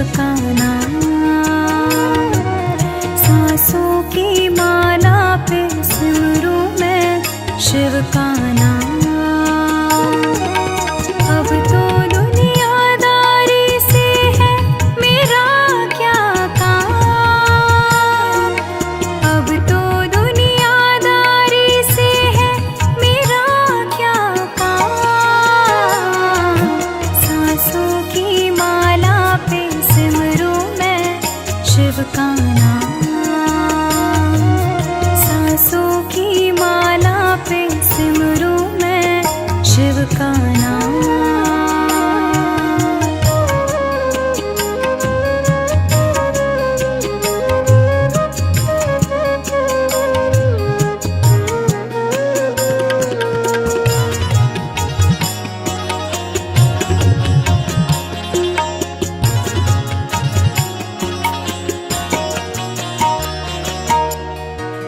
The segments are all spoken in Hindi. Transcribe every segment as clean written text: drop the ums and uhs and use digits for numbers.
का नाम। सांसों की माला पे सिमरूं मैं शिव का नाम। अब तो दुनियादारी से है मेरा क्या काम। अब तो दुनियादारी से है मेरा क्या काम। सांसों की माला पे सिमरूं मैं शिव का नाम। सांसों की माला पे सिमरूं मैं शिव का नाम।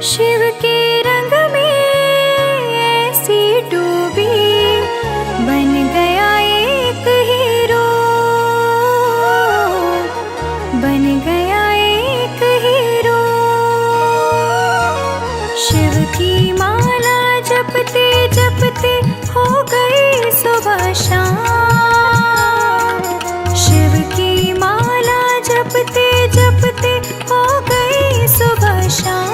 शिव के रंग में ऐसी डूबी बन गया एक हीरो। बन गया एक हीरो। शिव की माला जपते जपते हो गई सुबह शाम। शिव की माला जपते जपते हो गई सुबह शाम।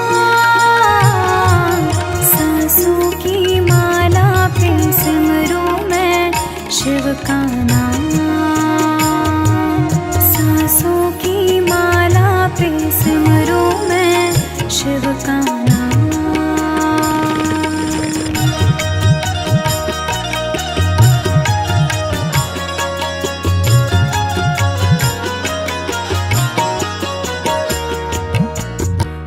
सांसों की माला पे सिमरूं मैं शिव का नाम। सांसों की माला पे सिमरूं मैं शिव का नाम।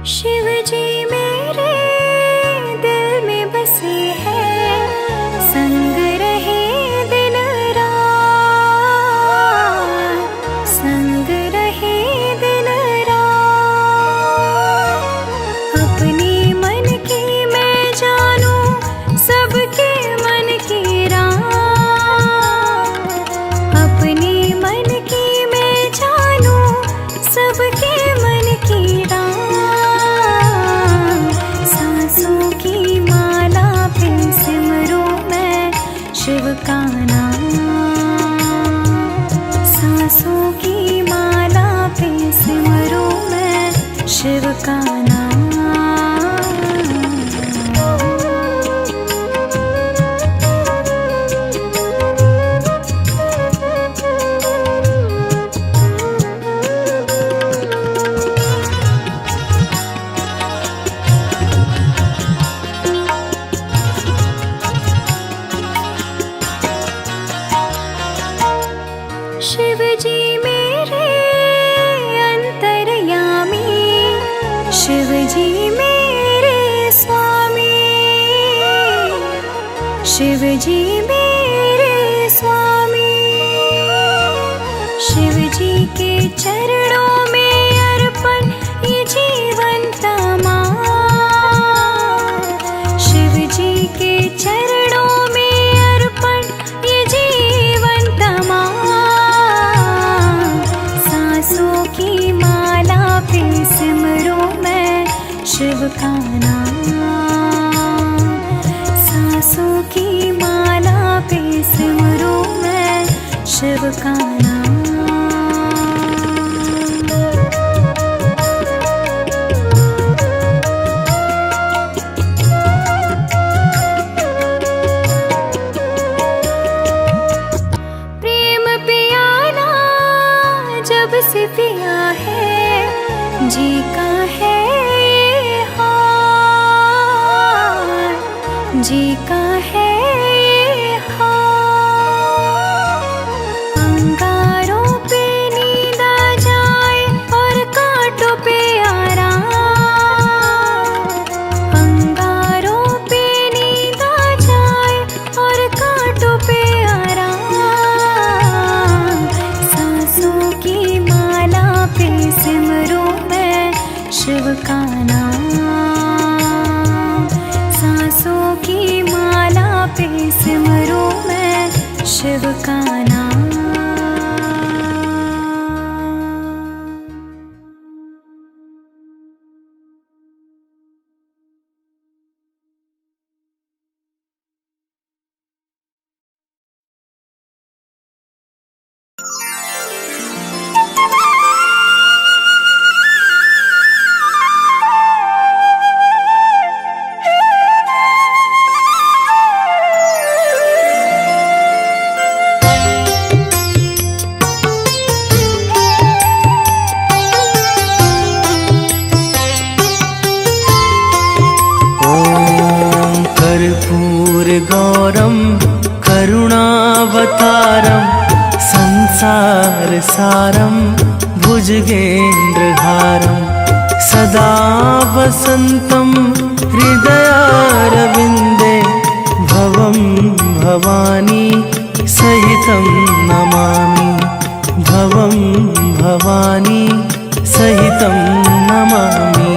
शिव जी मेरे दिल में बसे हैं, संग रहे दिन रात। संग रहे दिन रात। अपने मन की मैं जानूं सबके मन की रात। अपने मन की मैं जानूं सबके मन की रात। सांसों की माला पे सिमरूं मैं शिव का नाम। सांसों की माला पे सिमरूं मैं शिव का नाम। शिव जी मेरे अंतर्यामी। शिव जी मेरे स्वामी। शिव जी मेरे स्वामी। शिव जी के चरणों में अर्पण ये जीवन तमाम। शिव जी के चरणों में अर्पण ये जीवन तमाम। सांसों की माला पे सिमरूं मैं शिव का नाम। सांसों की माला पे सिमरूं मैं शिव का नाम। प्रेम पियाना जब से पिया है जी का है ये हाल। जी का है ये हाल। अंगारों पे नींद आ जाए और कांटों पे आराम। अंगारों पे नींद आ जाए और कांटों पे आराम। सांसों की माला पे सिमरूं मैं शिव का नाम। सांसों की माला पे सिमरूं मैं शिव का नाम। संसार सारं भुजगेन्द्रहारं सदा वसन्तं हृदयारविन्दे भवं भवानी सहितं नमामि भवं भवानी सहितं नमामि।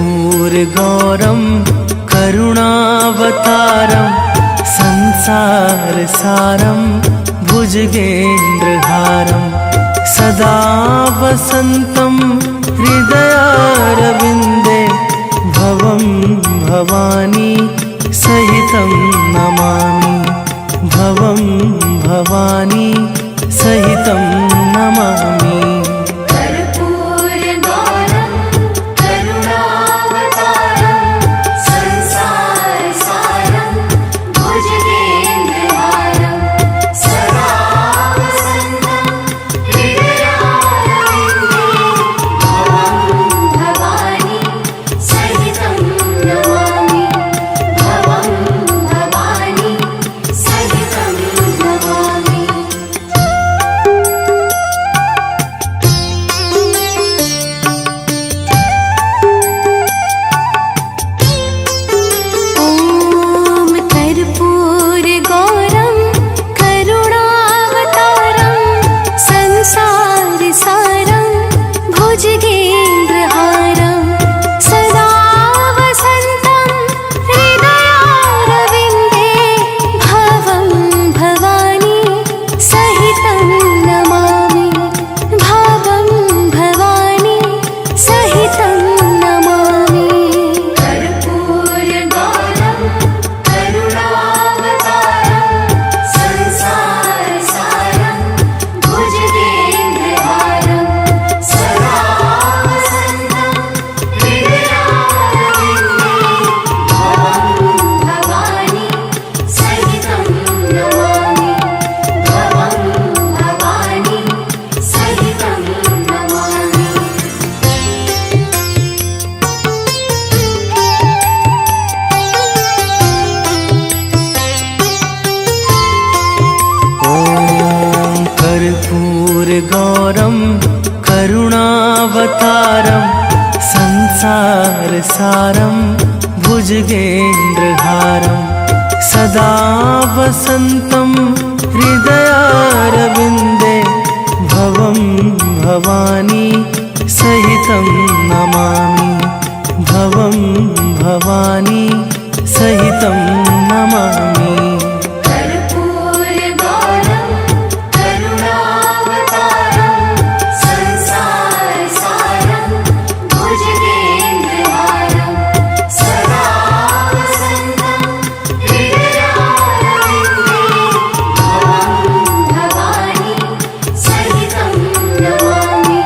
कर्पूरगौरं करुणावतारं संसारसारं भुजगेन्द्रहारं सदा वसन्तं हृदयारविन्दे भवं भवानी सहितं नमामि भवं भवानी सहितं नमामि। कर्पूरगौरं करुणावतारं संसारसारं भुजगेन्द्रहारं सदा वसन्तं हृदयारविन्दे भवं भवानी सहितं नमामि भवं भवानी सहितं नमामि।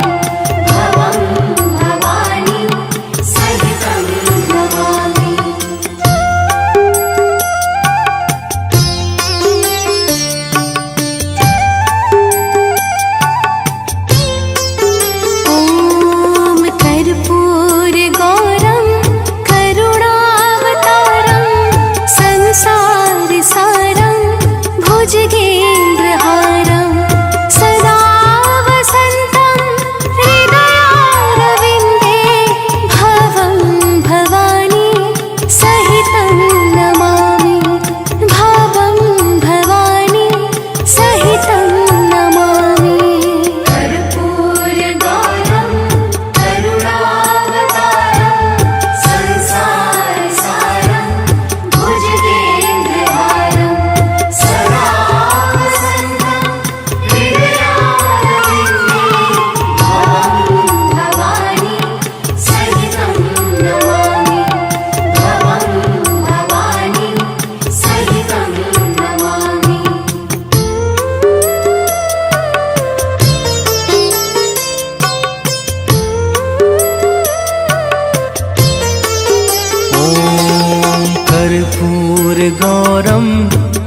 कर्पूरगौरं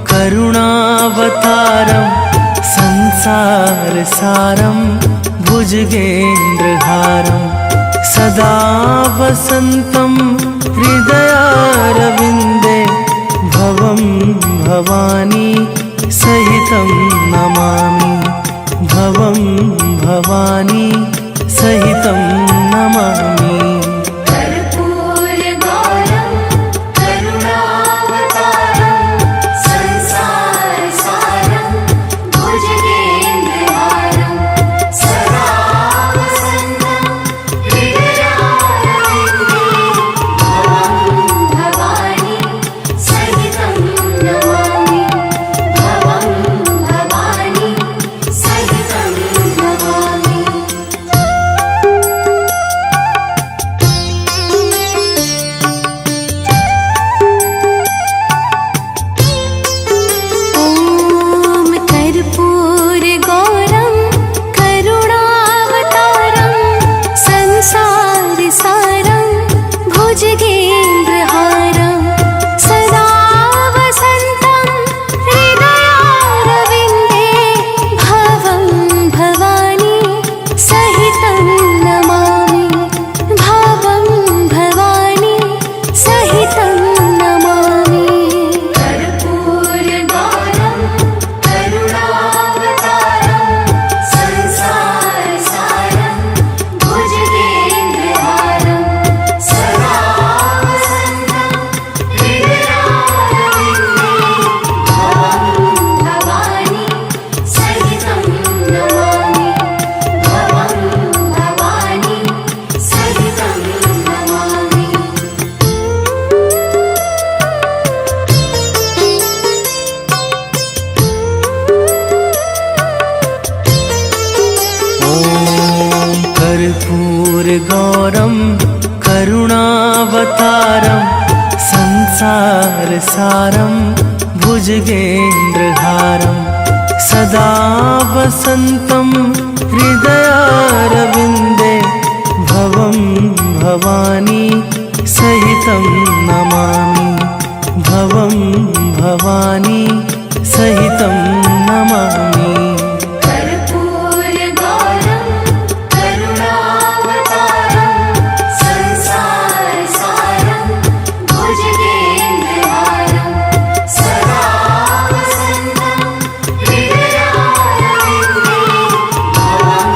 करुणावतारं संसारसारं भुजगेन्द्रहारं सदा वसन्तं हृदयारविन्दे भवं भवानी सहितं नमामि भवं भवानी सहितं नमामि कर्पूरगौरं करुणावतारं संसारसारं भुजगेन्द्रहारं सदा वसन्तं हृदयारविन्दे भवं भवानी सहितं नमामि भवं भवानी सहितं नमामि। ॐ कर्पूरगौरं करुणावतारं संसारसारं भुजगेन्द्रहारं सदा वसन्तं हृदयारविन्दे भवं भवानी सहितं नमामि भवं भवानी सहितं नमामि। कर्पूरगौरं करुणावतारं संसारसारं भुजगेन्द्रहारं सदा वसन्तं हृदयारविन्दे भवं भवानी सहितं नमामि भवं भवानी सहितं नमामि। ॐ कर्पूरगौरं करुणावतारं संसारसारं भुजगेन्द्रहारं सदा वसन्तं हृदयारविन्दे भवं भवानी सहितं नमामि भवं भवानी सहितं नमामि कर्पूरगौरं करुणावतारं संसारसारं भुजगेन्द्रहारं सदा वसन्तं हृदयारविन्दे भवं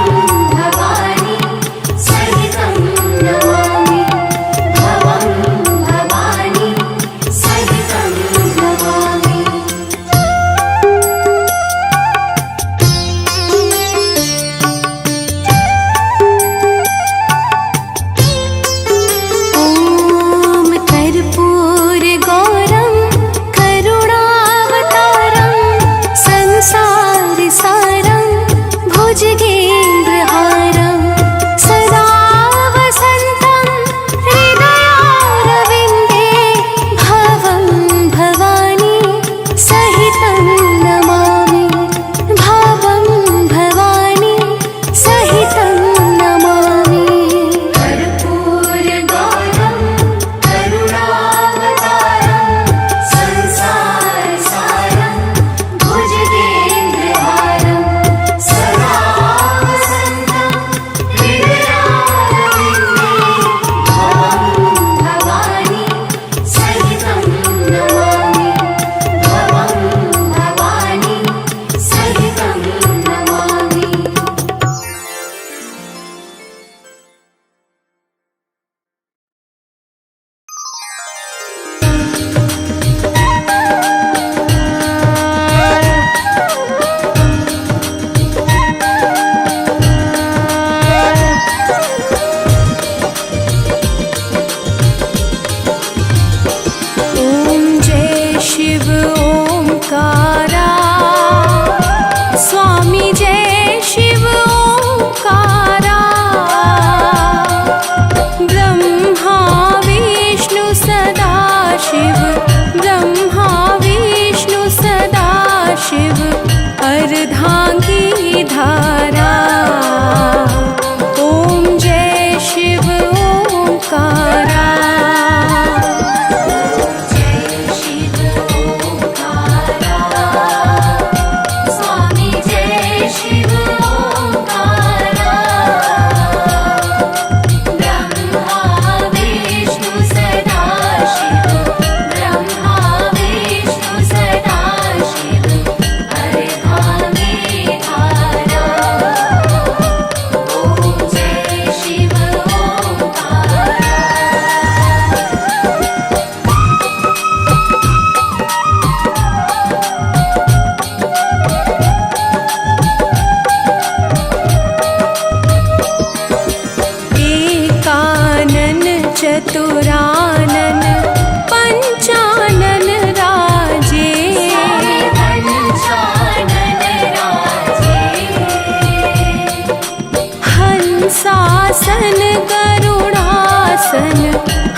हंसासन गरुडासन,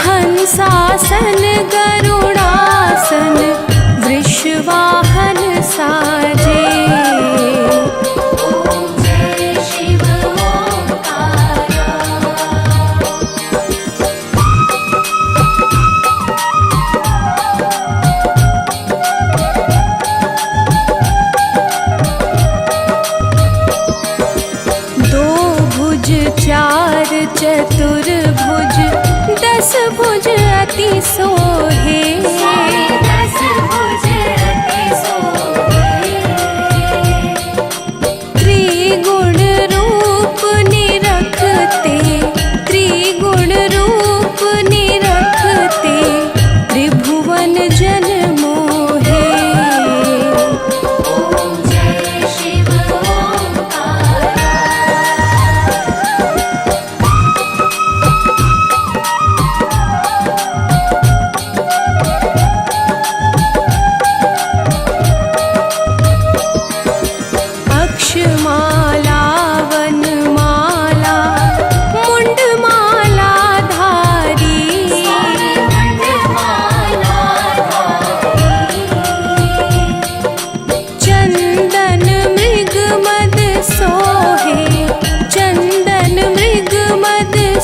हंसासन गरुडासन, वृषवाहन साजे। चार चतुर्भुज, दस भुज अति सोहे। दस भुज अति सोहे। त्रिगुण रूप निरखते, त्रिगुण रूप निरखते, त्रिभुवन जन मोहे।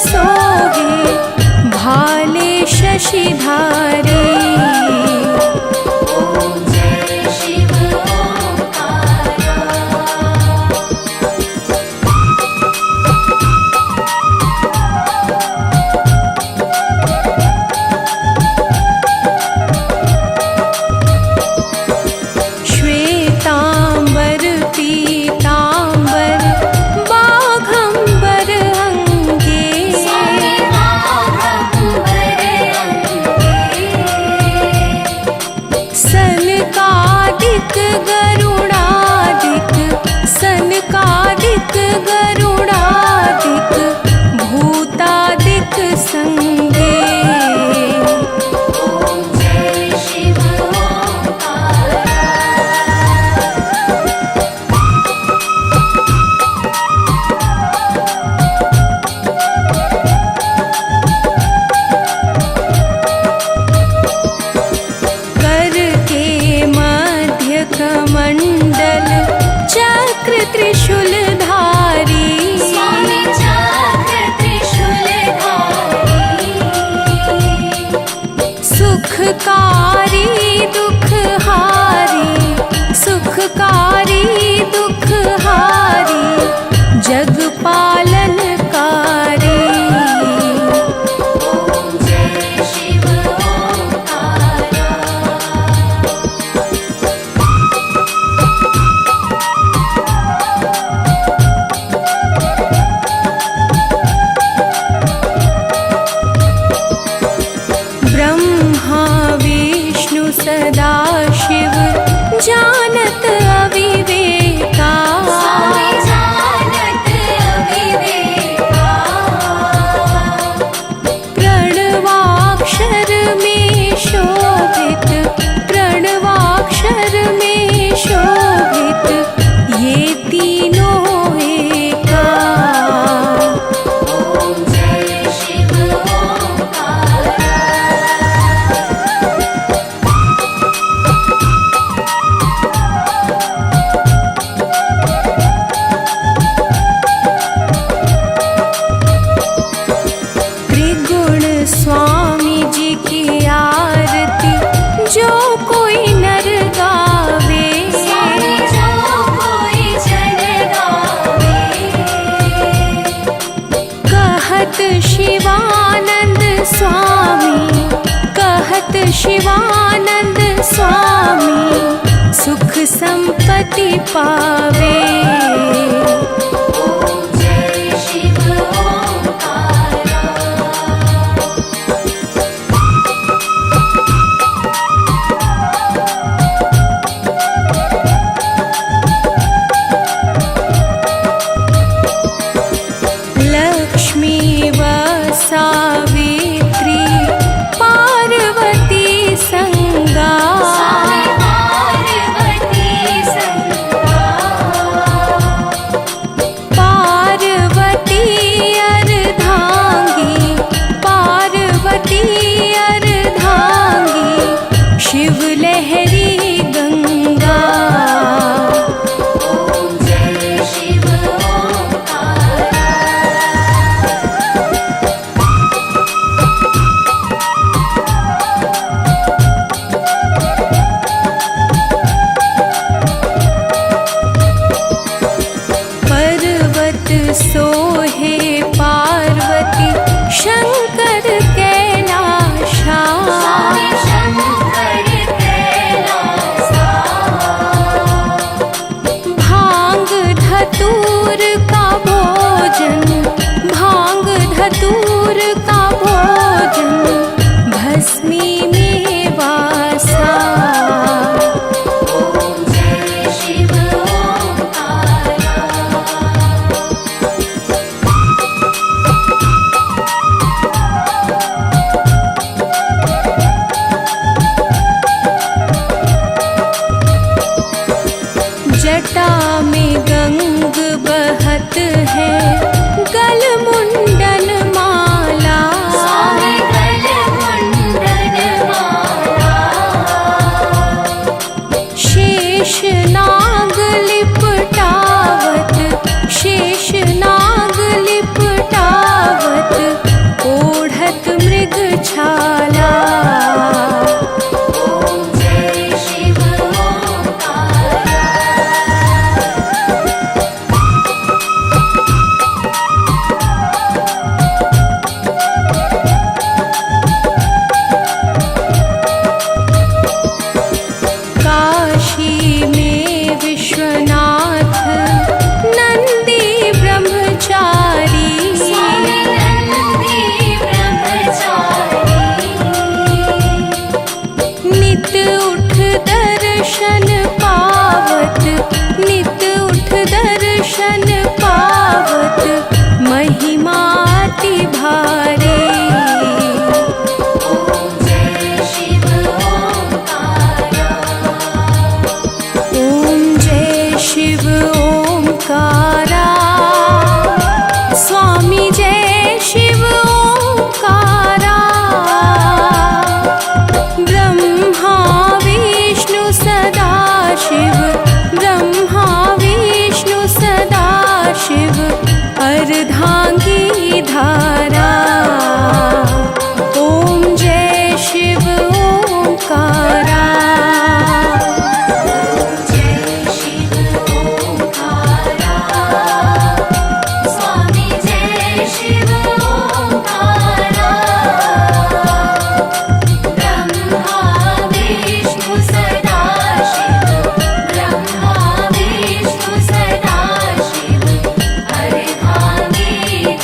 सोहे भाले शशिधारे। श्वेतांबर पीतांबर बाघंबर अंगे। सनकादिक गरुडादिक, सनकादिक गरुडादिक, भूतादिक संगे। कमंडल चक्र त्रिशूलधारी। स्वामी चक्र त्रिशूलधारी। सुखकारी दुखहारी, सुखकारी दुखहारी, जग पालनकारी। सदा शिव जानत अविवेका। जानत अविवेका। प्रणवाक्षर में शोभित, प्रणवाक्षर में शोभित, ये तीनों एका। स्वामी जी की आरती जो कोई नर गावे। जो कोई जन गावे। कहत शिवानंद स्वामी, कहत शिवानंद स्वामी, सुख संपत्ति पावे। सावित्री पार्वती संगा। पार्वती संगा। हे पार्वती शंकर कैलासा। भांग धतूर का भोजन, भांग धतूर का भोजन, भस्मी में वासा। जटा में गंग बहत है, गल मुंडन माला। शेष नाग लिपटावत, शेष नाग लिपटावत, ओढ़त मृग छाला। काशी में विश्वनाथ नंदी ब्रह्मचारी। नित उठ दर्शन पावत, नित उठ दर्शन पावत, महिमा अति भारी। शिव ओंकारा, स्वामी जय शिव ओंकारा। ब्रह्मा विष्णु सदा शिव, ब्रह्मा विष्णु सदा शिव, अर्धांगी धारा। ओम जय शिव ओंकारा। सदा शिव अर्धांगी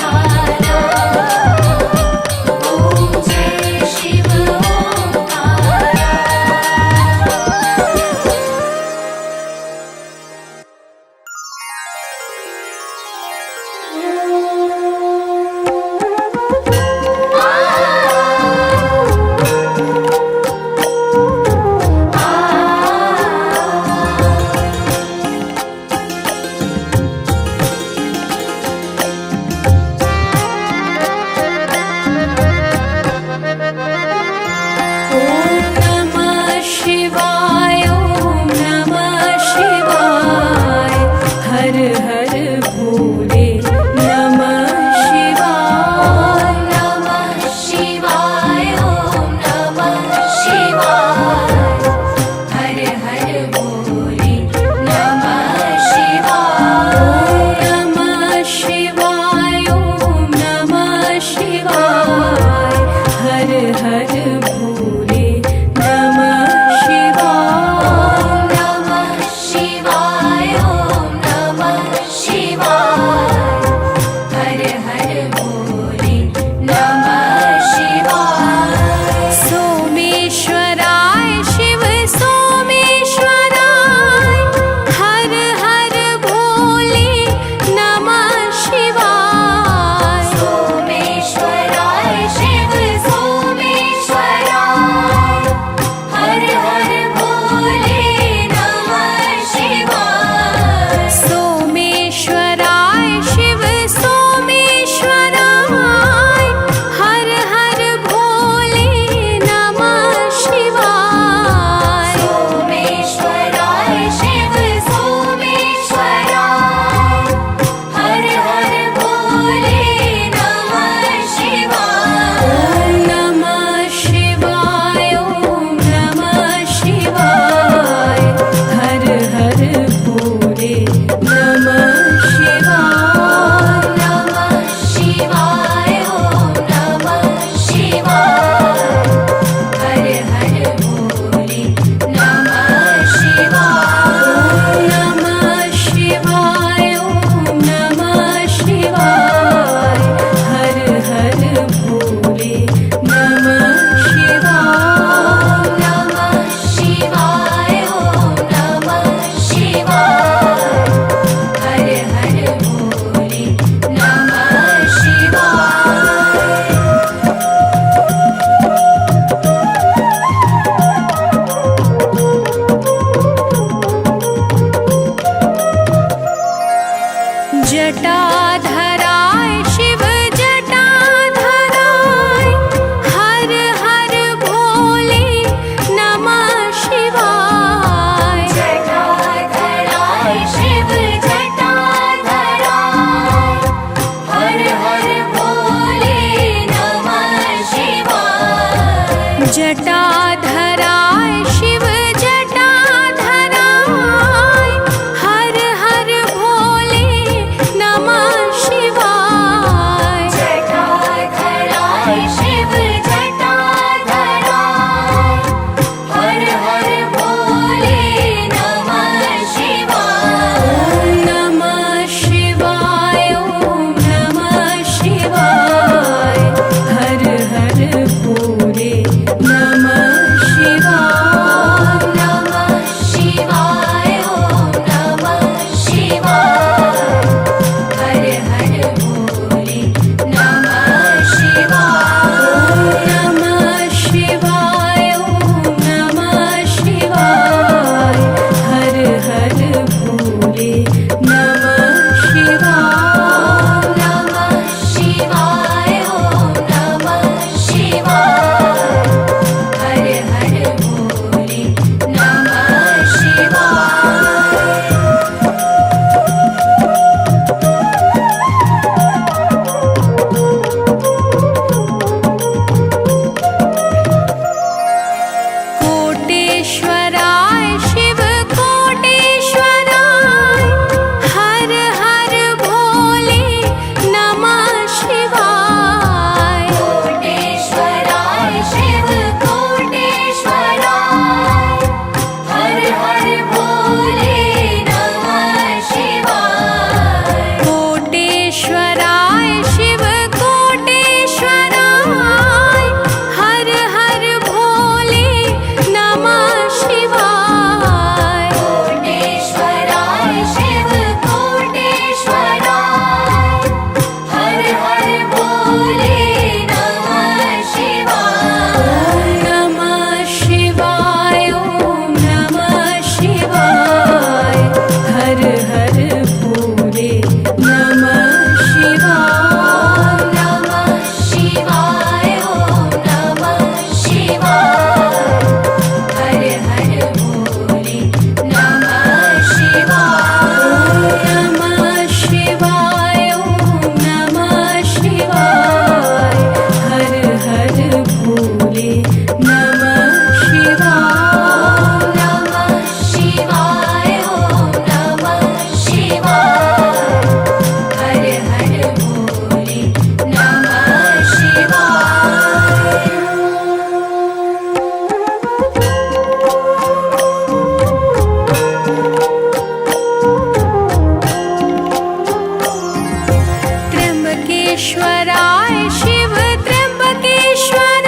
त्र्यंबकेश्वराय शिव त्र्यंबकेश्वराय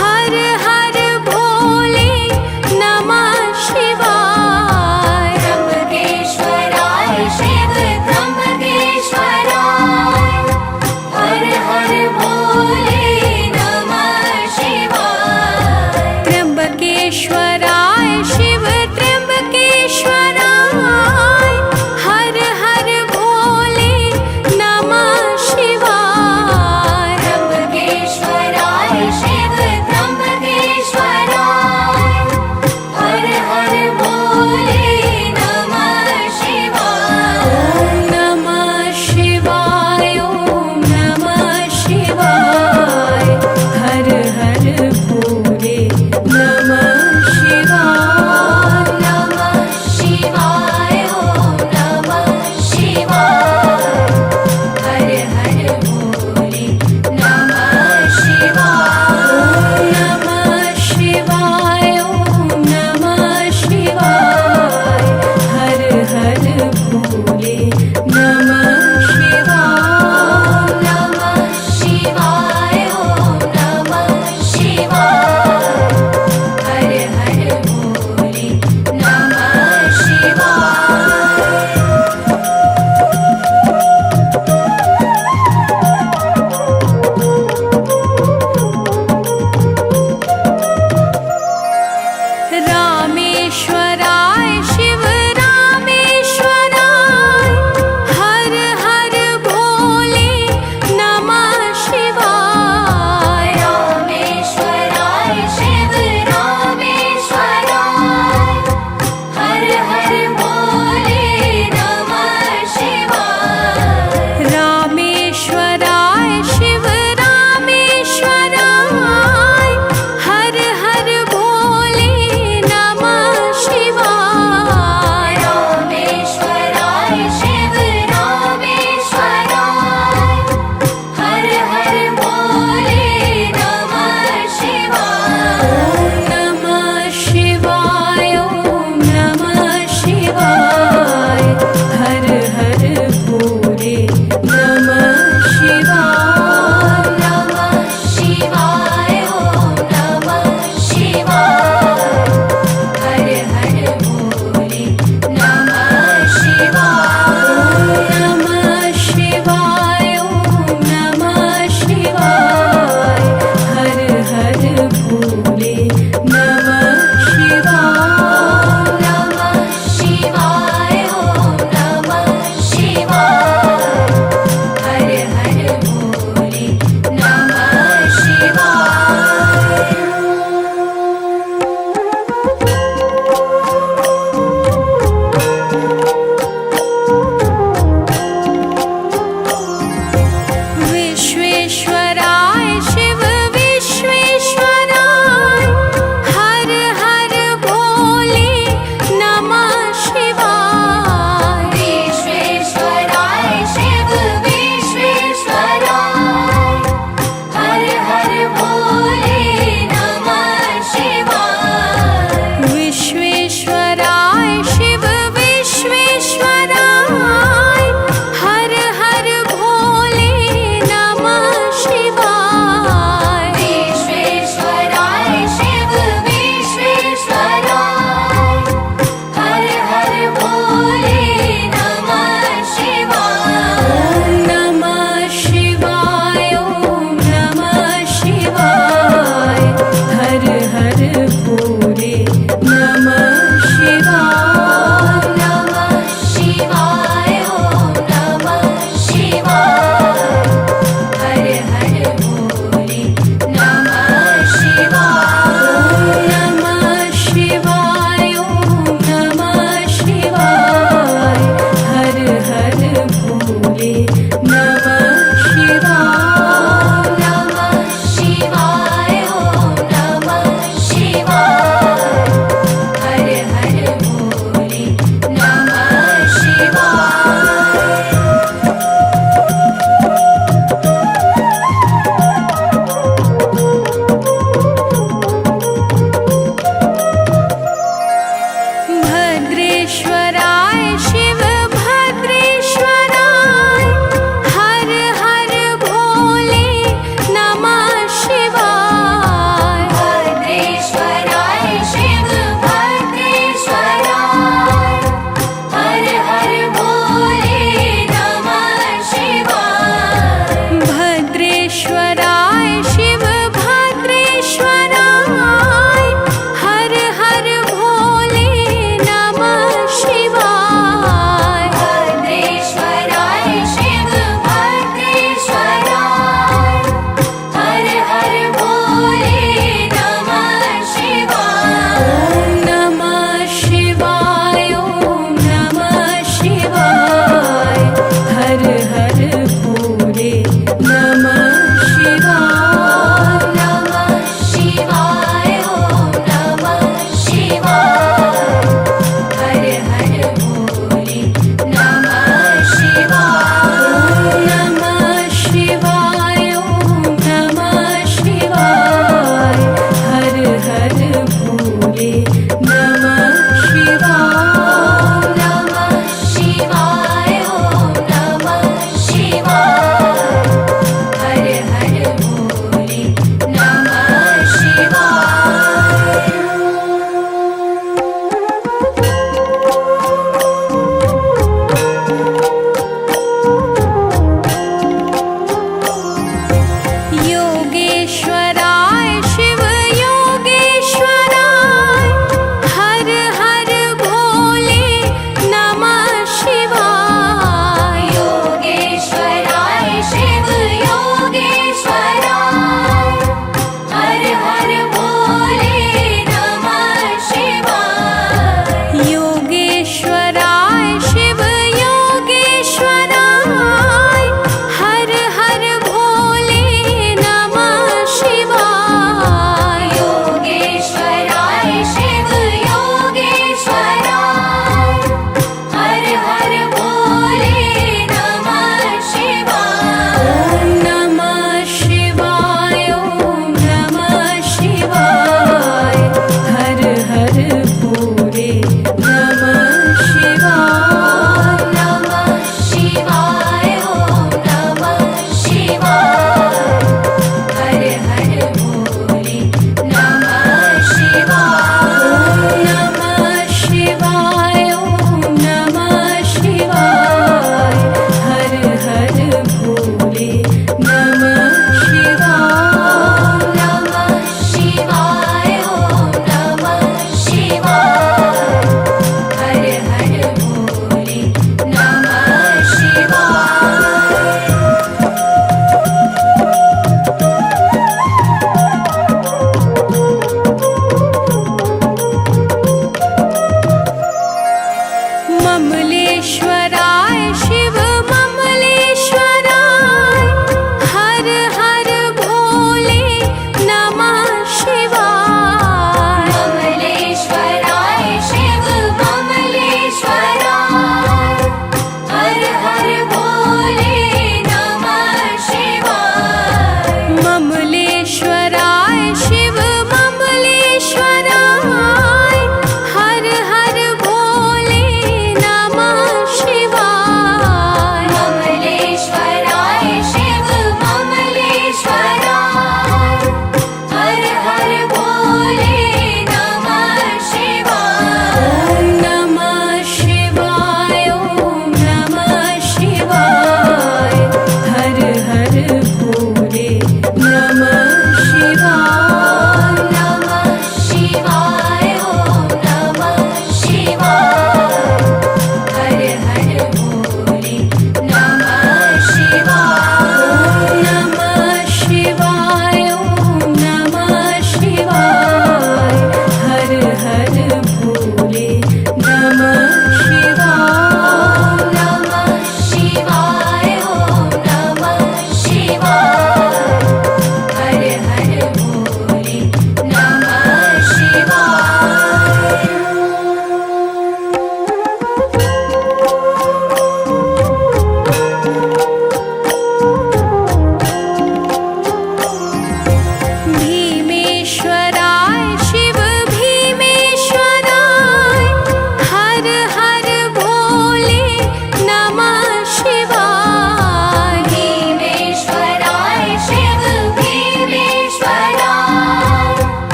हर हर भोले नमः शिवाय त्र्यंबकेश्वराय शिव त्र्यंबकेश्वराय हर हर भोले नमः शिवाय त्र्यंबकेश्वराय शिव त्र्यंबकेश्वराय हर हर भोले नमः शिवाय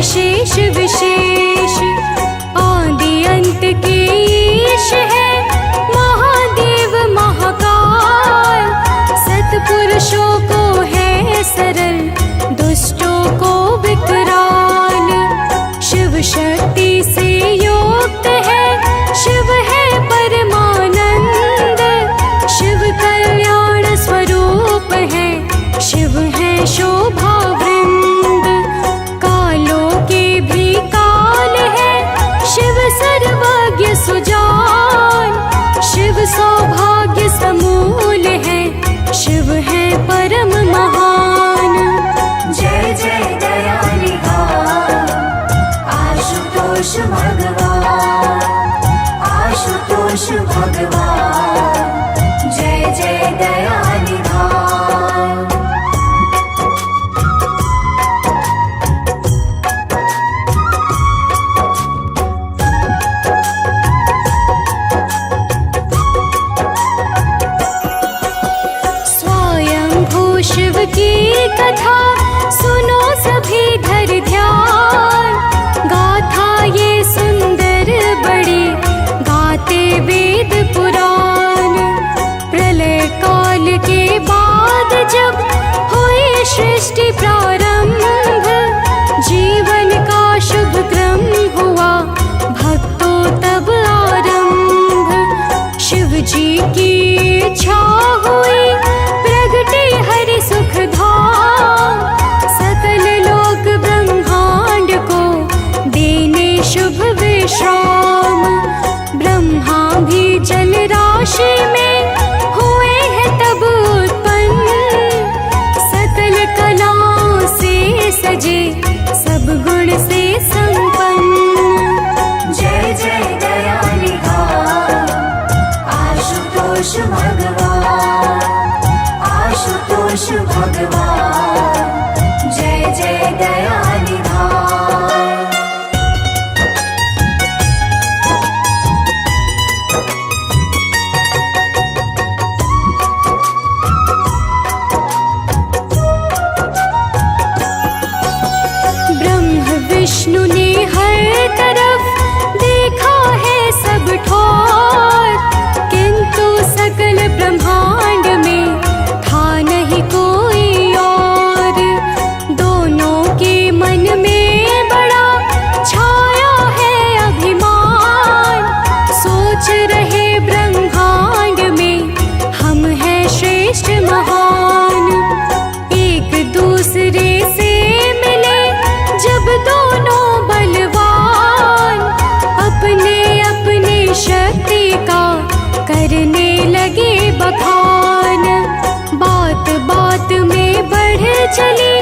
विशेष विशेष आदि अंत के ईश है महादेव महाकाल। सत्पुरुषों को है सरल, दुष्टों को विकराल। शिव शक्ति से युक्त है, शिव है परमानंद। शिव कल्याण स्वरूप है, शिव है शोभा वृंद। कालों के भी काल है, शिव सर्वज्ञ सुजान। शिव सौभाग्य समूल है, शिव है परम महान। जय जय दयानिधान आशुतोष भगवान, आशुतोष भगवान। जय जय दयानिधान। स्वयंभू शिव की कथा सुनो सभी धर ध्यान। गाथा ये सुंदर बड़ी गाते वेद पुराण। प्रलय काल के बाद जब हुई सृष्टि प्रारंभ, जीवन का शुभ क्रम हुआ भक्तों तब आरंभ। शिव जी की इच्छा हुई प्रगटे हरि सुख धाम। सकल लोक ब्रह्मांड को देने शुभ विश्राम। ब्रह्मा भी जल राशि में हुए हैं तब उत्पन्न। सकल कलाओं से सजे, सब गुण से संपन्न। जय जय दयानिधान आशुतोष भगवान, आशुतोष भगवान। जय जय दयानिधान। ब्रह्म विष्णु ने हर तरफ देखा है सब ठोर, किंतु सकल ब्रह्मांड में था नहीं कोई और। दोनों के मन में बड़ा छाया है अभिमान। सोच रहे ब्रह्मांड में हम हैं श्रेष्ठ महान। एक दूसरे से मिले जब दोनों बलवान, अपने अपने शक्ति का करने लगे बखान। बात बात में बढ़ चली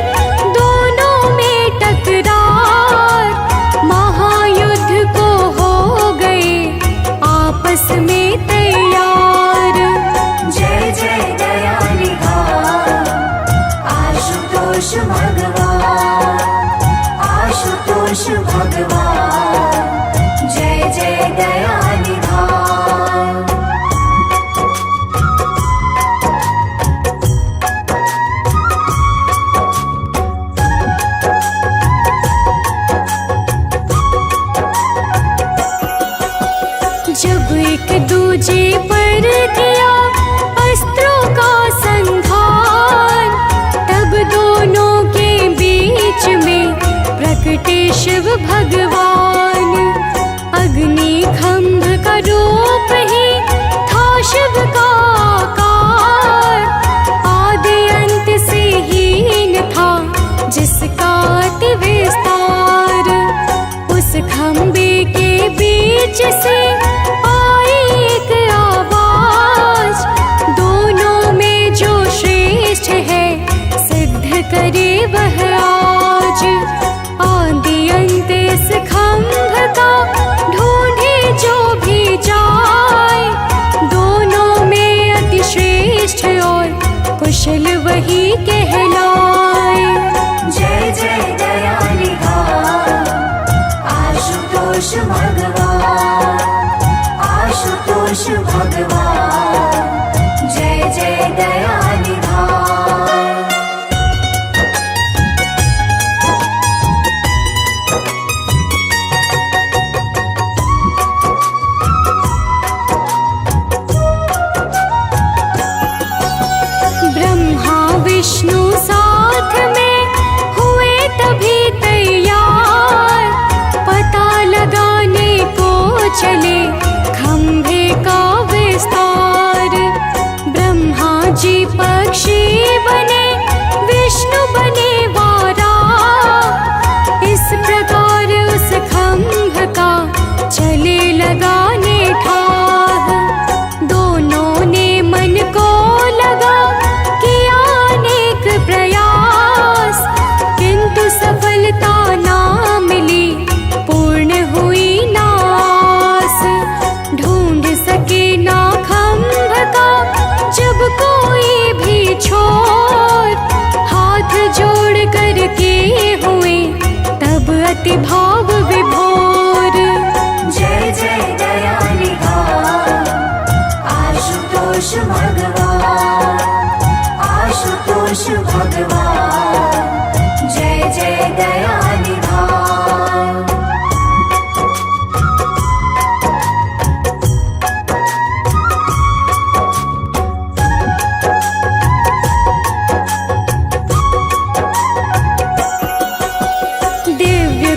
दोनों में टकरार। महायुद्ध को हो गए आपस में तैयार। जय जय दयानिधान आशुतोष भगवान, आशुतोष भगवान। जय जय दयानिधान। जब एक दूजे पर किया अस्त्रों का संधान, तब दोनों के बीच में प्रकटे शिव भगवान।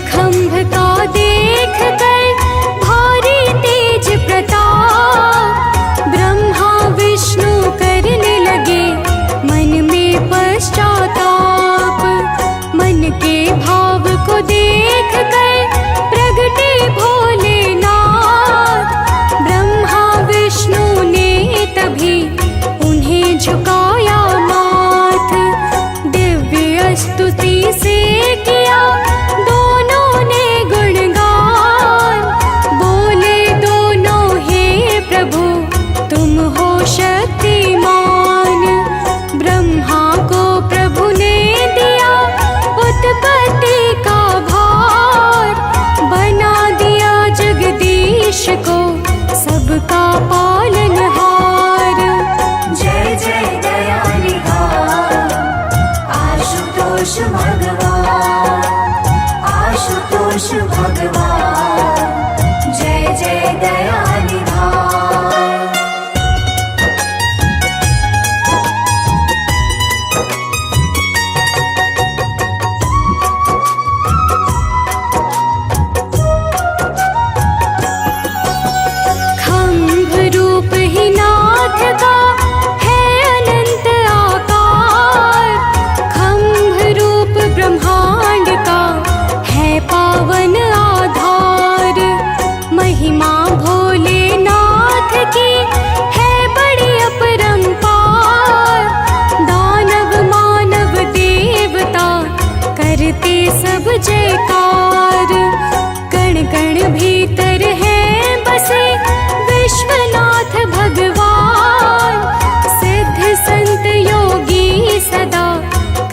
खंभ का देख कर भारी तेज प्रताप, ब्रह्मा विष्णु करने लगे मन में पश्चाताप। मन के भाव को देख कर प्रगटे भोलेनाथ, ब्रह्मा विष्णु ने तभी उन्हें झुकाया माथ। दिव्य स्तुति से किया दोनों ने गुणगान, बोले दोनों हे प्रभु तुम हो शक्तिमान। ब्रह्मा को प्रभु ने दिया उत्पत्ति का भार, बना दिया जगदीश को सबका पालनहार। जय जय दयानिधान आशुतोष भगवान, आशुतोष भगवान, जय जय दयानिधान। खंभ रूप ही नाथ का है अनंत आकार, खंभ रूप ब्रह्मांड का है पावन आधार। महिमा भोलेनाथ की है बड़ी अपरंपार, दानव मानव देवता करते सब जयकार। कण कण भीतर है बसे विश्वनाथ भगवान, सिद्ध संत योगी सदा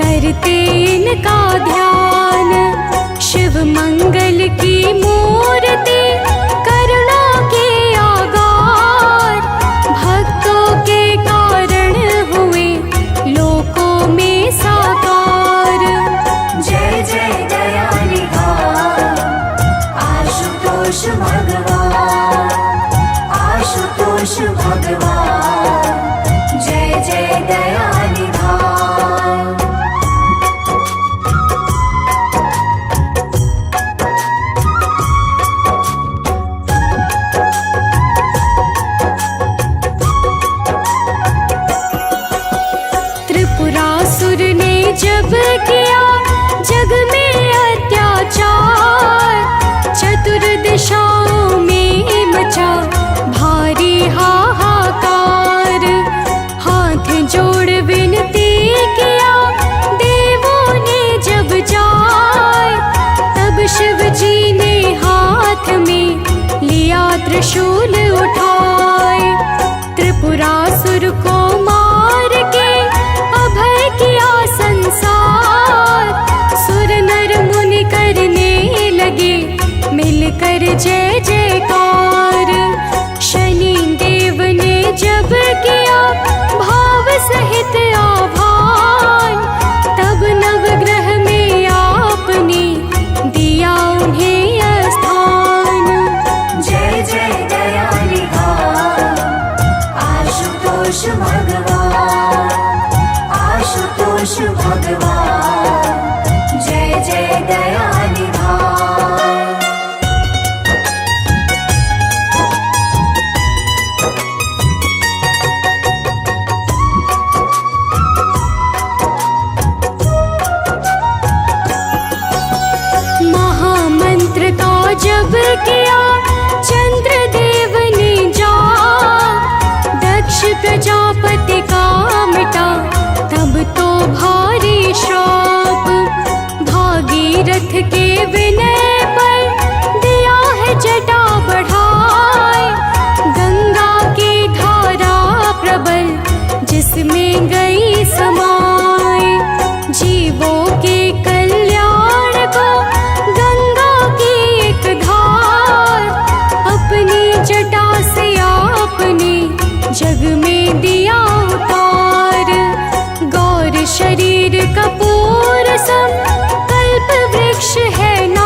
करते इनका ध्यान। शिव मंगल की मूर्ति करुणा के आगार, भक्तों के कारण हुए लोकों में साकार। जय जय दयानिधान आशुतोष भगवान, आशुतोष भगवान, जय जय दयानिधान। त्रिपुरासुर ने जब किया जग में अत्याचार, चतुर्दिशाओं में मचा भारी हाहाकार। हाथ जोड़ विनती किया देवों ने जब जाए, तब शिव जी ने हाथ में लिया त्रिशूल उठाए। त्रिपुरासुर को मार के अभय किया संसार, सुर नर मुनि करने लगे मिलकर जय जयकार। शनि देव ने जब किया भाव सहित आभान, तब नवग्रह में आपने दिया उन्हें स्थान। जय जय दयानिधान आशुतोष भगवान, आशुतोष भगवान, जय जय दयानिधान। महामंत्र का जब किया चंद्रदेव ने जाप, दक्ष प्रजापति का मिटा तब तो भारी श्राप। भागीरथ के विनय पर दिया है जटा बढ़ाए, गंगा की धारा प्रबल जिसमें गई समाए। जीवों के कल्याण को गंगा की एक धार, अपनी जटा से आपने जग में दिया उतार। गौर शरीर कपूर सम कल्प वृक्ष है ना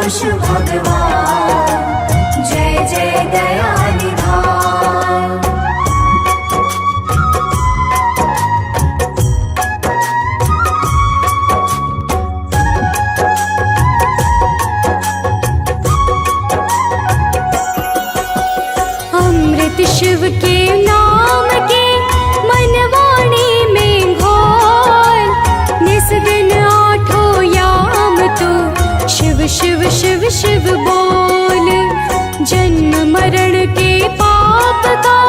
आशुतोष भगवान, जय जय दयानिधान। अमृत शिव के नाम के मनवाणी में घोल, निस दिन आठों याम तो शिव शिव शिव शिव बोल। जन्म मरण के पाप का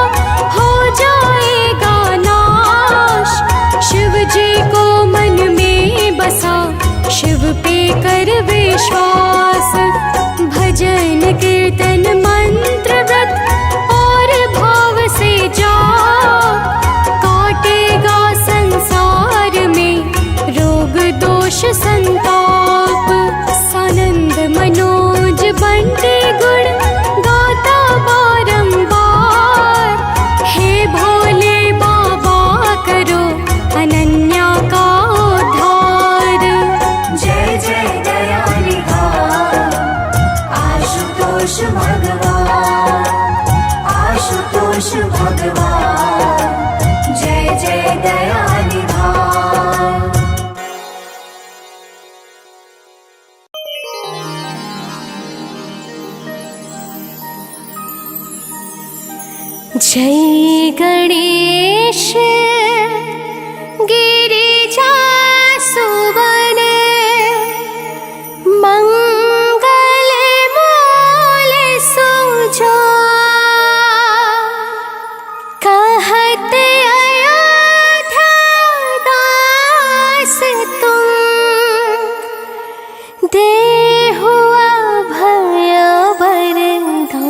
हो जाएगा नाश, शिव जी को मन में बसा शिव पे कर विश्वास। भजन कीर्तन मंत्र व्रत और भाव से जा, काटेगा संसार में रोग दोष संताप। सानंद मनोज बंटे गुण गाता बारंबार, हे भोले बाबा करो अनन्या का उद्धार। जय जय दयानिधान, आशुतोष भगवान, आशुतोष भगवान, जय जय दयानिधान। जय गणेश गिरिजा सुवन, मंगल मूल सुजा। कहत अयोध्या दास तुम, देहु अभय वरदान।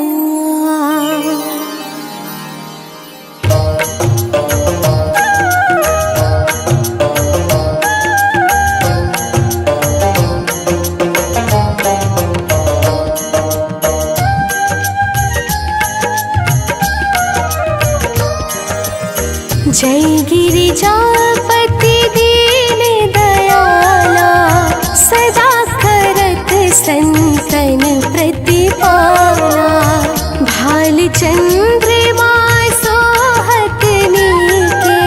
जय गिरिजापति दीन दयाला, सदा करत संतन प्रतिपाला। भाल चंद्रमा सोहत नीके,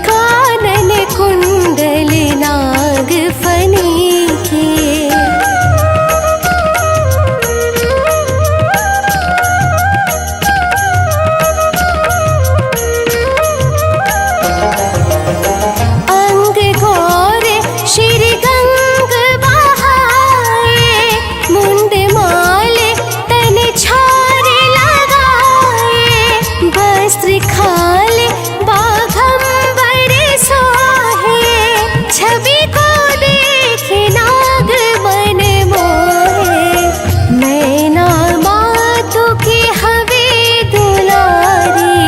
कानन कुंडल नाग फनीके। अंग घोर श्री गंग बहाए, मुंड माल तन छारे लगाए। वस्त्र खाल बाघंबर सोहे, छवि को देख नाग मन मोहे। नैना मातु की हवे दुलारी,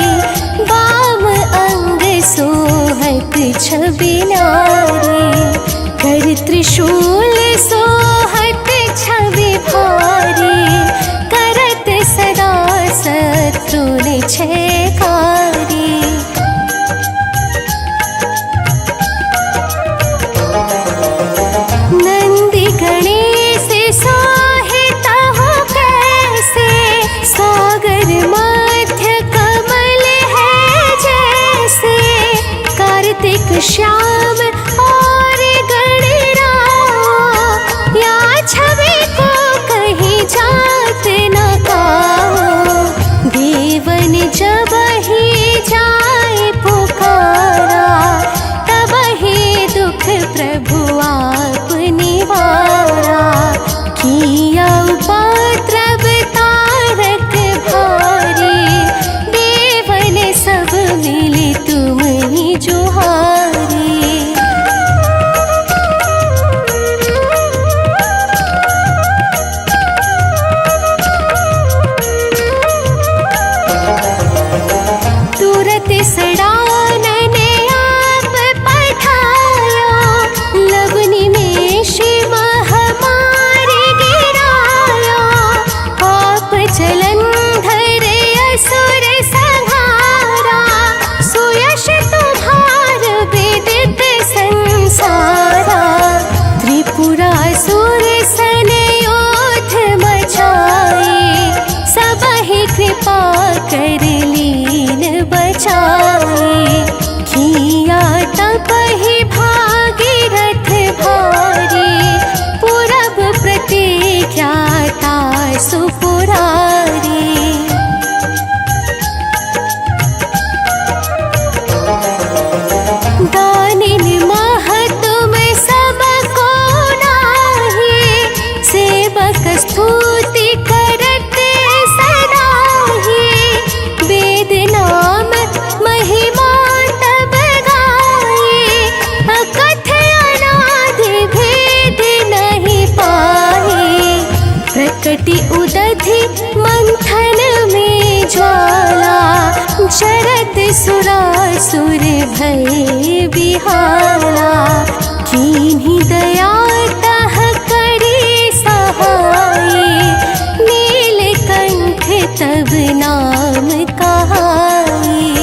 बाम अंग सोहत छवि नारी। कर त्रिशूल सोहत छवि भारी, करत सदा शत्रु छयकारी। नंदी गणेश सोहित हो कैसे, सागर मध्य कमल है जैसे। कार्तिक श्याम और गणराम, या छवि को कहीं जात न पाओ। देवन जब असुर भय बिहाला, कीन्ही दया तह करी सहाय, नीलकंठ तब नाम कहाई।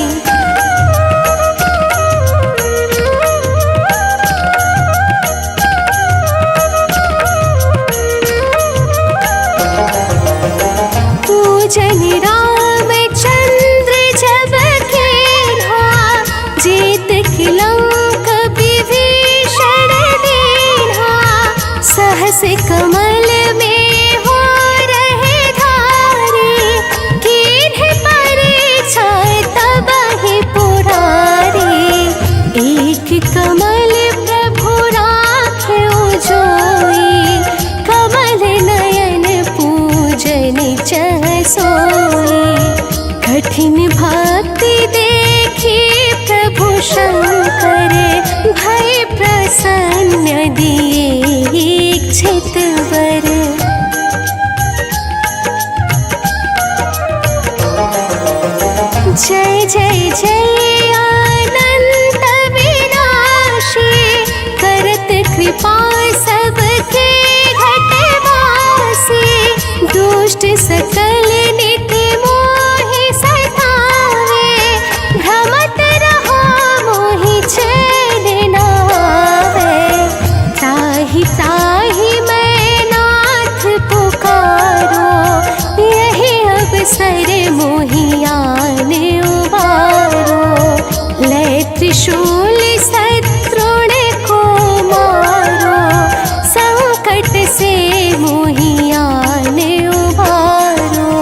पूजन रामचंद्र जब कीन्हा, जीत खिलंक विभीषण दीन्हा, सहस कमल में हो रहे धारी, कीन्हे परिछाय तब ही पुरारी। एक कमल प्रभु राख्यो जोई, कमल नयन पूजन चह सोई। कठिन भक्ति देखी प्रभु शंकर, भय प्रसन्न दिए इच्छित वर। जय जय जय अनंत विनाशी, करत कृपा सबके घटवासी। दुष्ट सकल नित्य मोहि सतावे, भ्रमत रहो मोहि चैन न आवे। त्राहि त्राहि मैं नाथ पुकारो, यही अवसर मोहि आन उबारो। लै त्रिशूल शत्रुण को मारो, संकट से मोहि आन उबारो।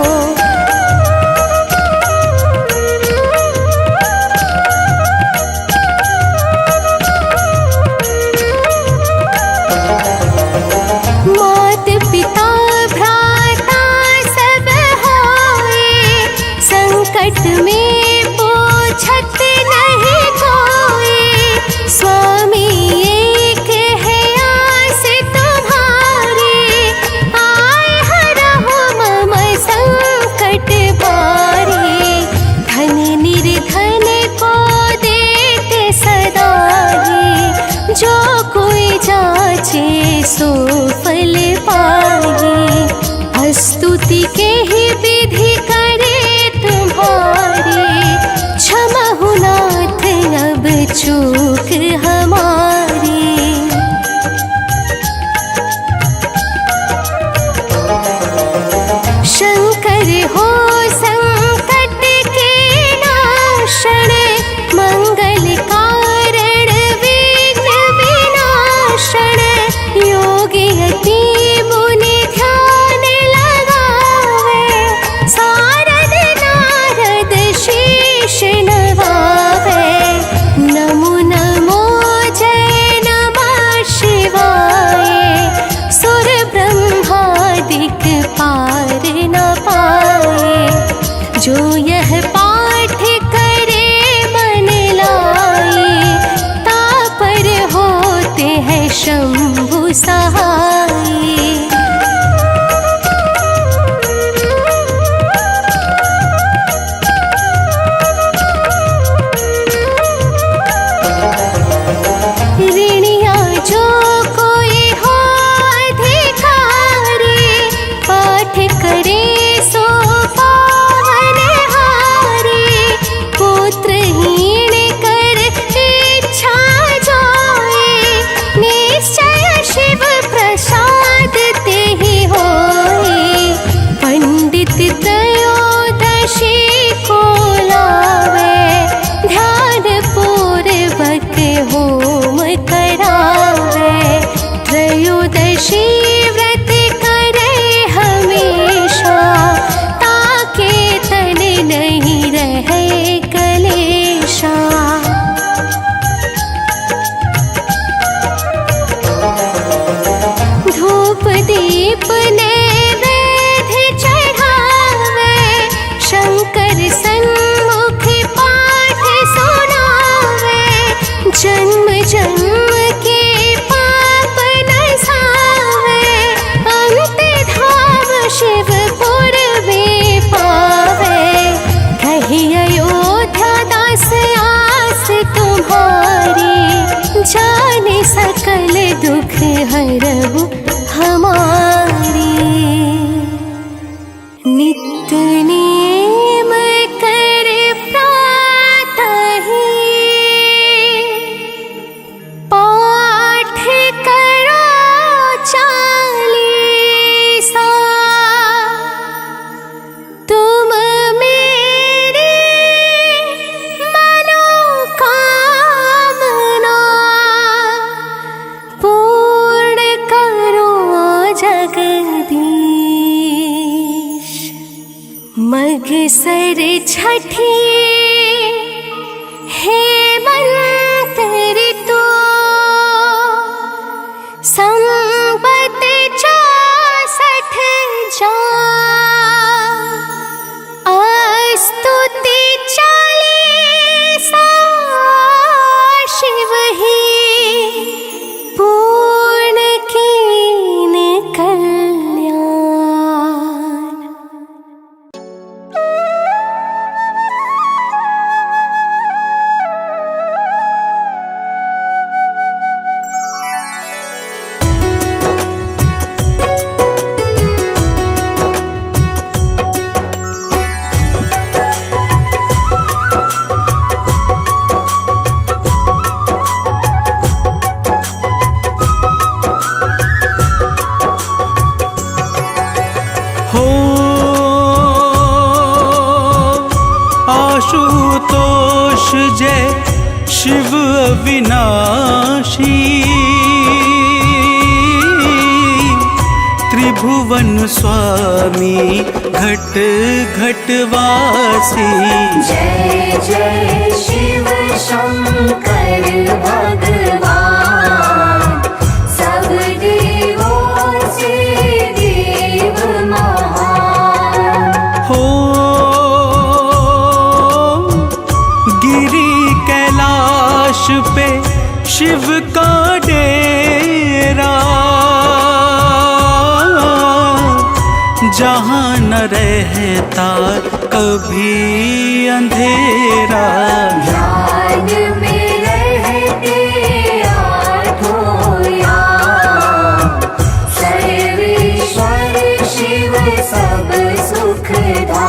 बगसर छठी हेमंत ऋतु संबत 64 जा स्तुति 40 शिव ही पूर्ण कीन कल्याण। आशुतोष जय शिव अविनाशी, त्रिभुवन स्वामी घट घटवासी। जय जय शिव शंकर भगवान, सब देवों से देव महान। हो गिरी कैलाश पे शिव का डेरा, जहाँ न रहता कभी अंधेरा। ध्यान में रहते आठों याम, सर्वेश्वर शिव सब सुखदाता।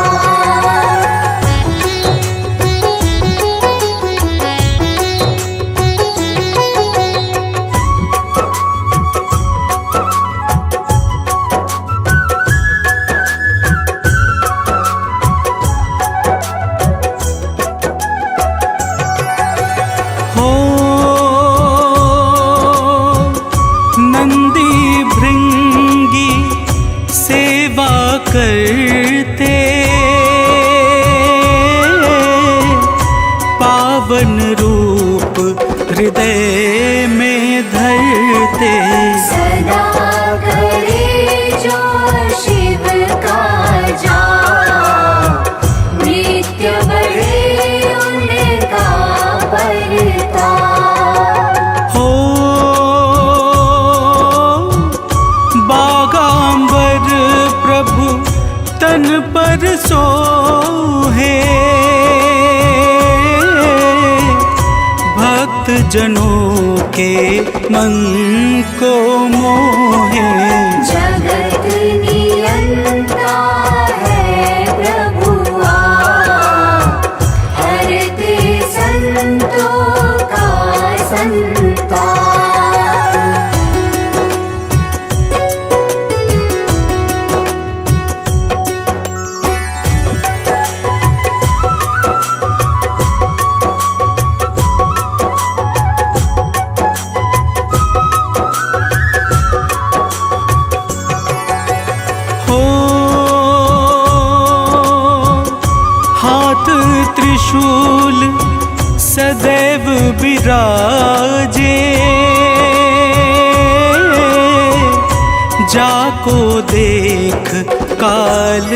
करते पावन रूप हृदय में धरते। सदा करे जो शिव का जाप, नित्य बढ़े उनका परताप। हो बागांबर प्रभु तन पर सोहे, भक्त जनों के मन को मोहे। जगत नियंता है प्रभुआ, हरते संतों का संताप। त्रिशूल सदैव विराजे, जाको देख काल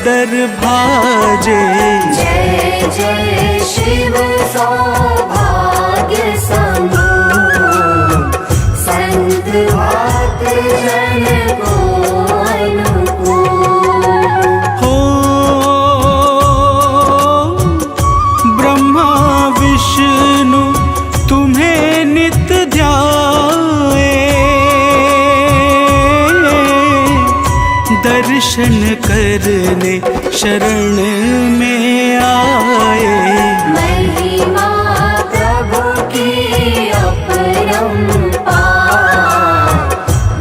डर भाजे। जय जय शिव सौभाग्य समूह, संत भक्त जन को अनुकूल। हो ब्रह्मा विष्णु तुम्हें नित्य ध्याए, दर्शन करने शरण में आए। महिमा प्रभु की अपरंपार,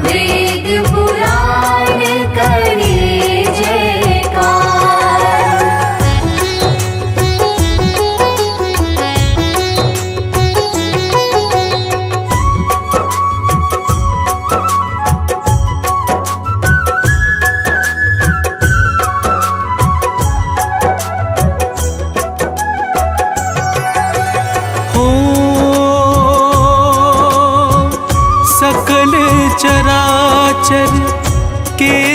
वेद पुराण करे जयकार।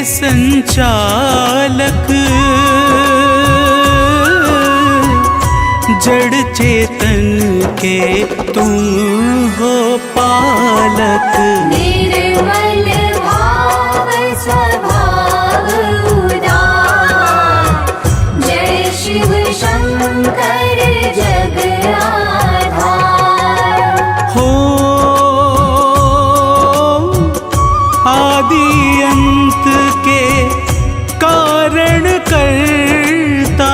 संचालक, जड़ चेतन के तुम हो पालक। निर्मल भाव स्वभाव उदार, जय शिव शंकर जग आधार। हो आदि अंत के कारण करता,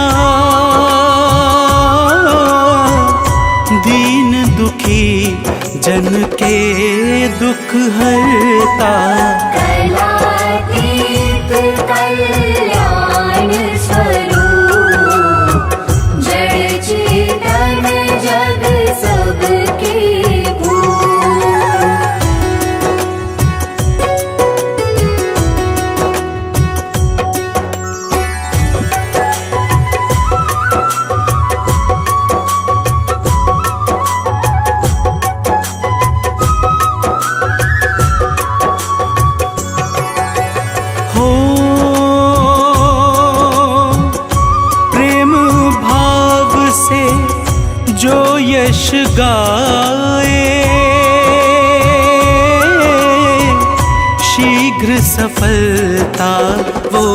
दीन दुखी जन के दुख हरता। कलातीत कल्याण स्वरूप, जड़ चेतन जग सबके भूप। हो प्रेम भाव से जो यश गाए, शीघ्र सफलता वो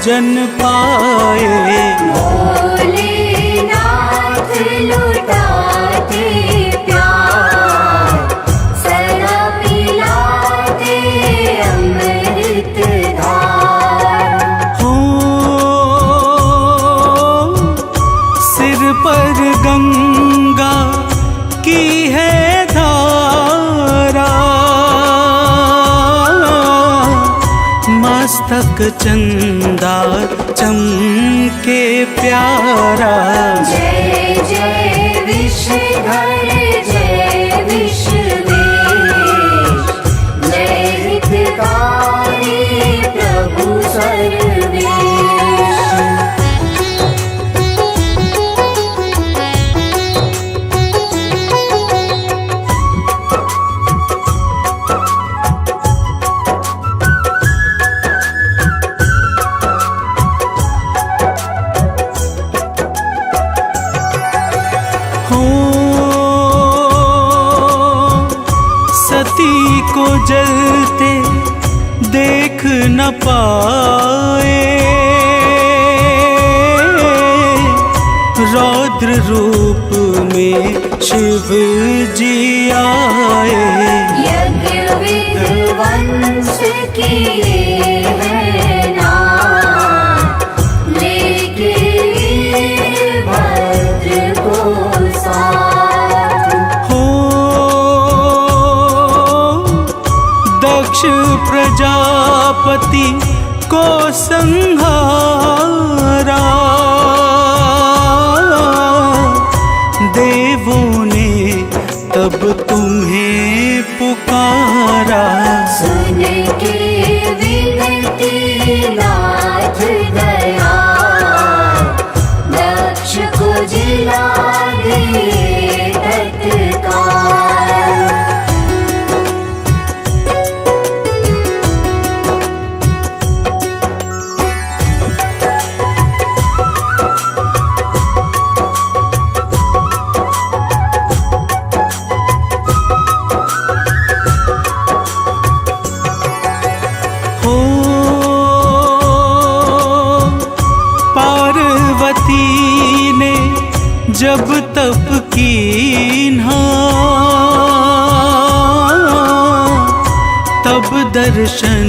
जन पाए। भोलेनाथ लुटाते प्यार, सदा पिलाते अमृत धार। हो सिर पर गंगा की है धारा, मस्तक चंदा चमके प्यारा। जय जय विषधर जय विश्वेश, जय हितकारी प्रभु सर्वेश। हो सती को जलते देख न पाए, रौद्र रूप में शिव जी आए। यज्ञ विध्वंस किए हैं नाम, लेके वीरभद्र को साथ। हो दक्ष प्रजापति को संहारा, देवों ने तब तुम्हें पुकारा। सुन के विनती नाथ दयाल, दक्ष को जिला दिए तत्काल। हो पार्वती ने जब तप कीन्हा, तब दर्शन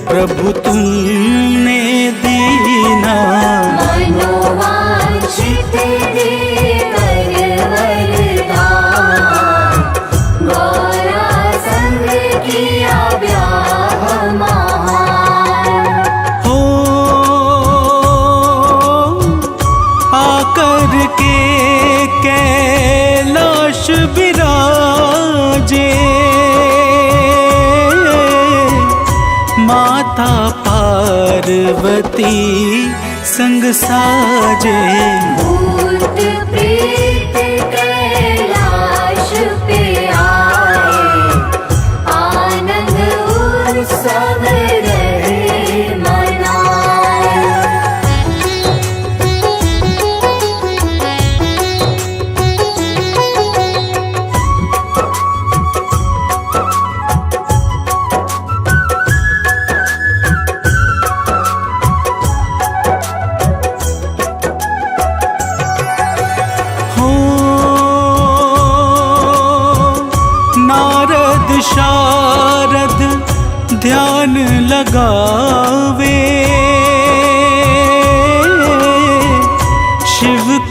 प्रभु तुमने दीना। मनोवांछित देवर वरदान, गौरा संग किया ब्याह महान। हो आकर के कैलाश विराजे, माता पार्वती संग साजे। भूत प्रेत कैलाश पे आए, आनंद उत्सव रहे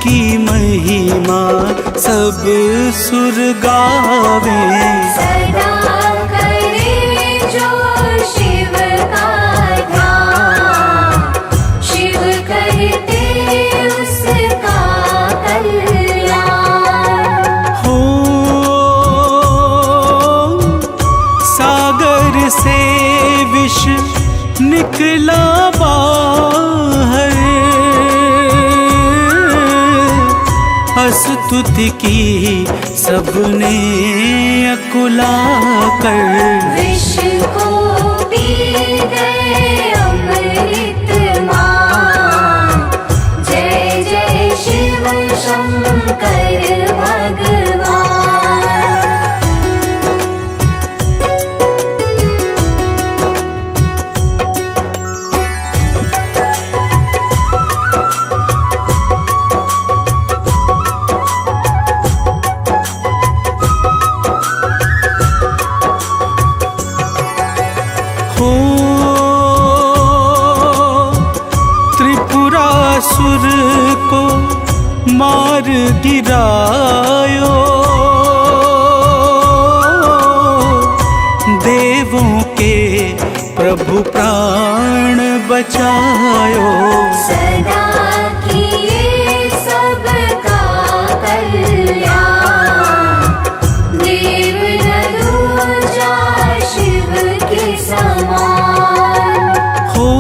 की महिमा सब सुर गावे। सदा करे जो शिव का ध्यान, शिव करते उसका कल्याण। हो सागर से विष निकला बाहर, स्तुति की सबने अकुला कर। विष को पी गए अमृतमान, जय जय शिव शंकर भगवान। हो त्रिपुरासुर को मार गिरायो, देवों के प्रभु प्राण बचायो। सदा किए सबका कल्याण, देव न दूजा शिव के समान। हो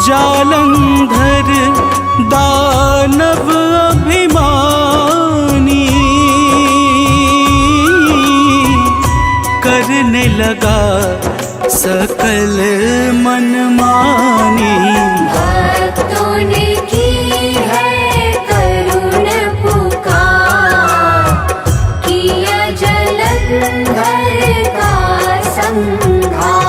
जालंधर दानव अभिमानी, करने लगा सकल मनमानी। भक्तों ने की है करुण पुकार, किया जलंधर का संहार।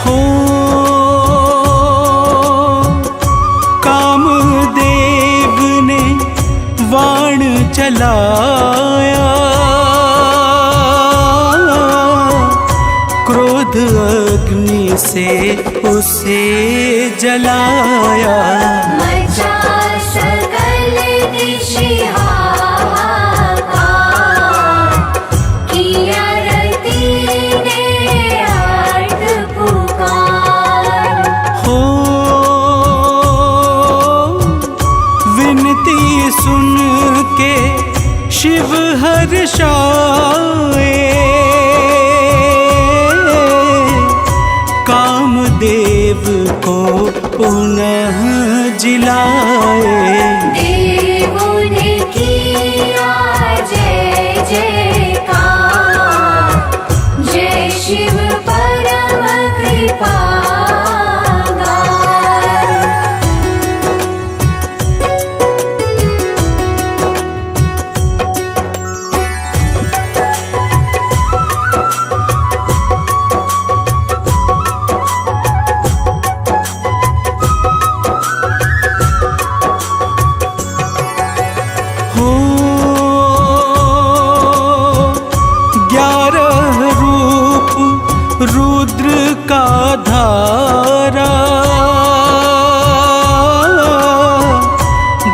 हो कामदेव ने वाण चलाया, क्रोध अग्नि से उसे जलाया। मचा सकल दिशि हाहाकार, किया रति ने आर्त पुकार। हो विनती सुन के शिव हर्षाए, कामदेव को पुनः जिलाए। देवों ने किया जय जयकार, जय शिव परम कृपागार। हो 11 रूप रुद्र का धारा,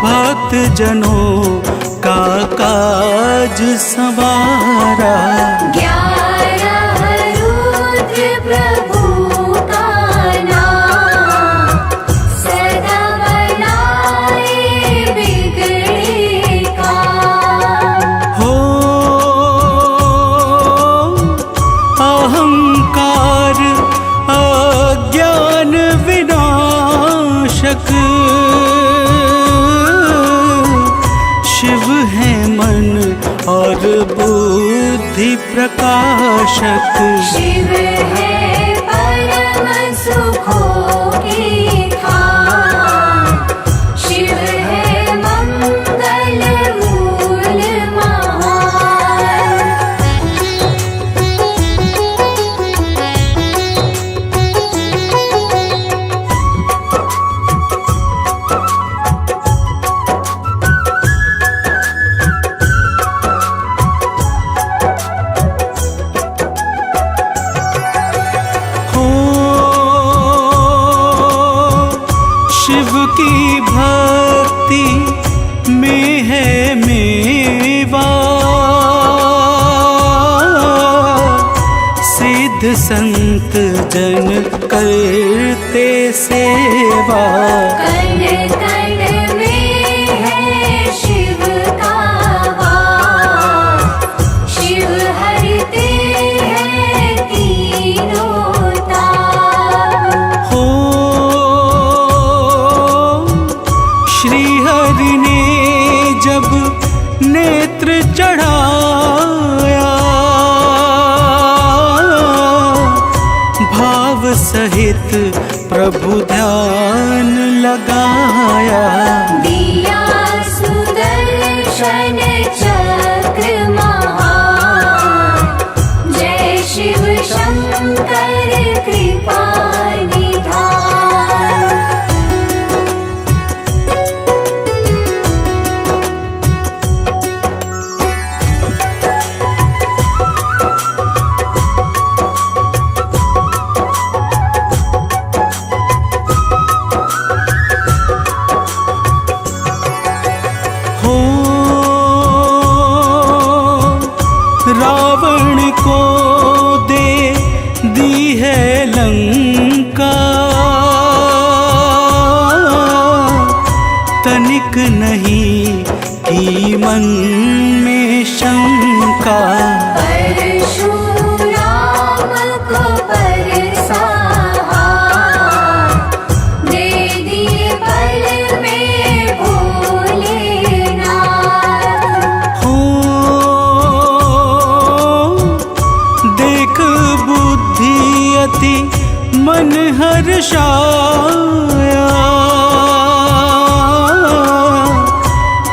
भक्त जनों का काज संवारा। 11 रुद्र प्रभु का नाम, सदा बनाए बिगड़े काम। हो अहंकार अज्ञान विनाशक, शिव है मन और बुद्धि प्रकाशक। शिव है परम सुखों की खान, शिव है मंगल मूल महान। जिनकी भक्ति में है मेवा, सिद्ध संत जन करते सेवा। कण कण में है शिव का वास, शिव हरते हैं तीनों ताप। हो श्री हरि ने जब नेत्र चढ़ाया, भाव सहित प्रभु ध्यान लगाया। दिया सुदर्शन चक्र महान, जय शिव शंकर कृपा निधान। हो रावण को दे दी है लंका, तनिक नहीं की मन में शंका। परशुराम को परसाहा, दे दिए पल में भोलेनाथ। हो देख बुद्धि अति मन हर्षाया,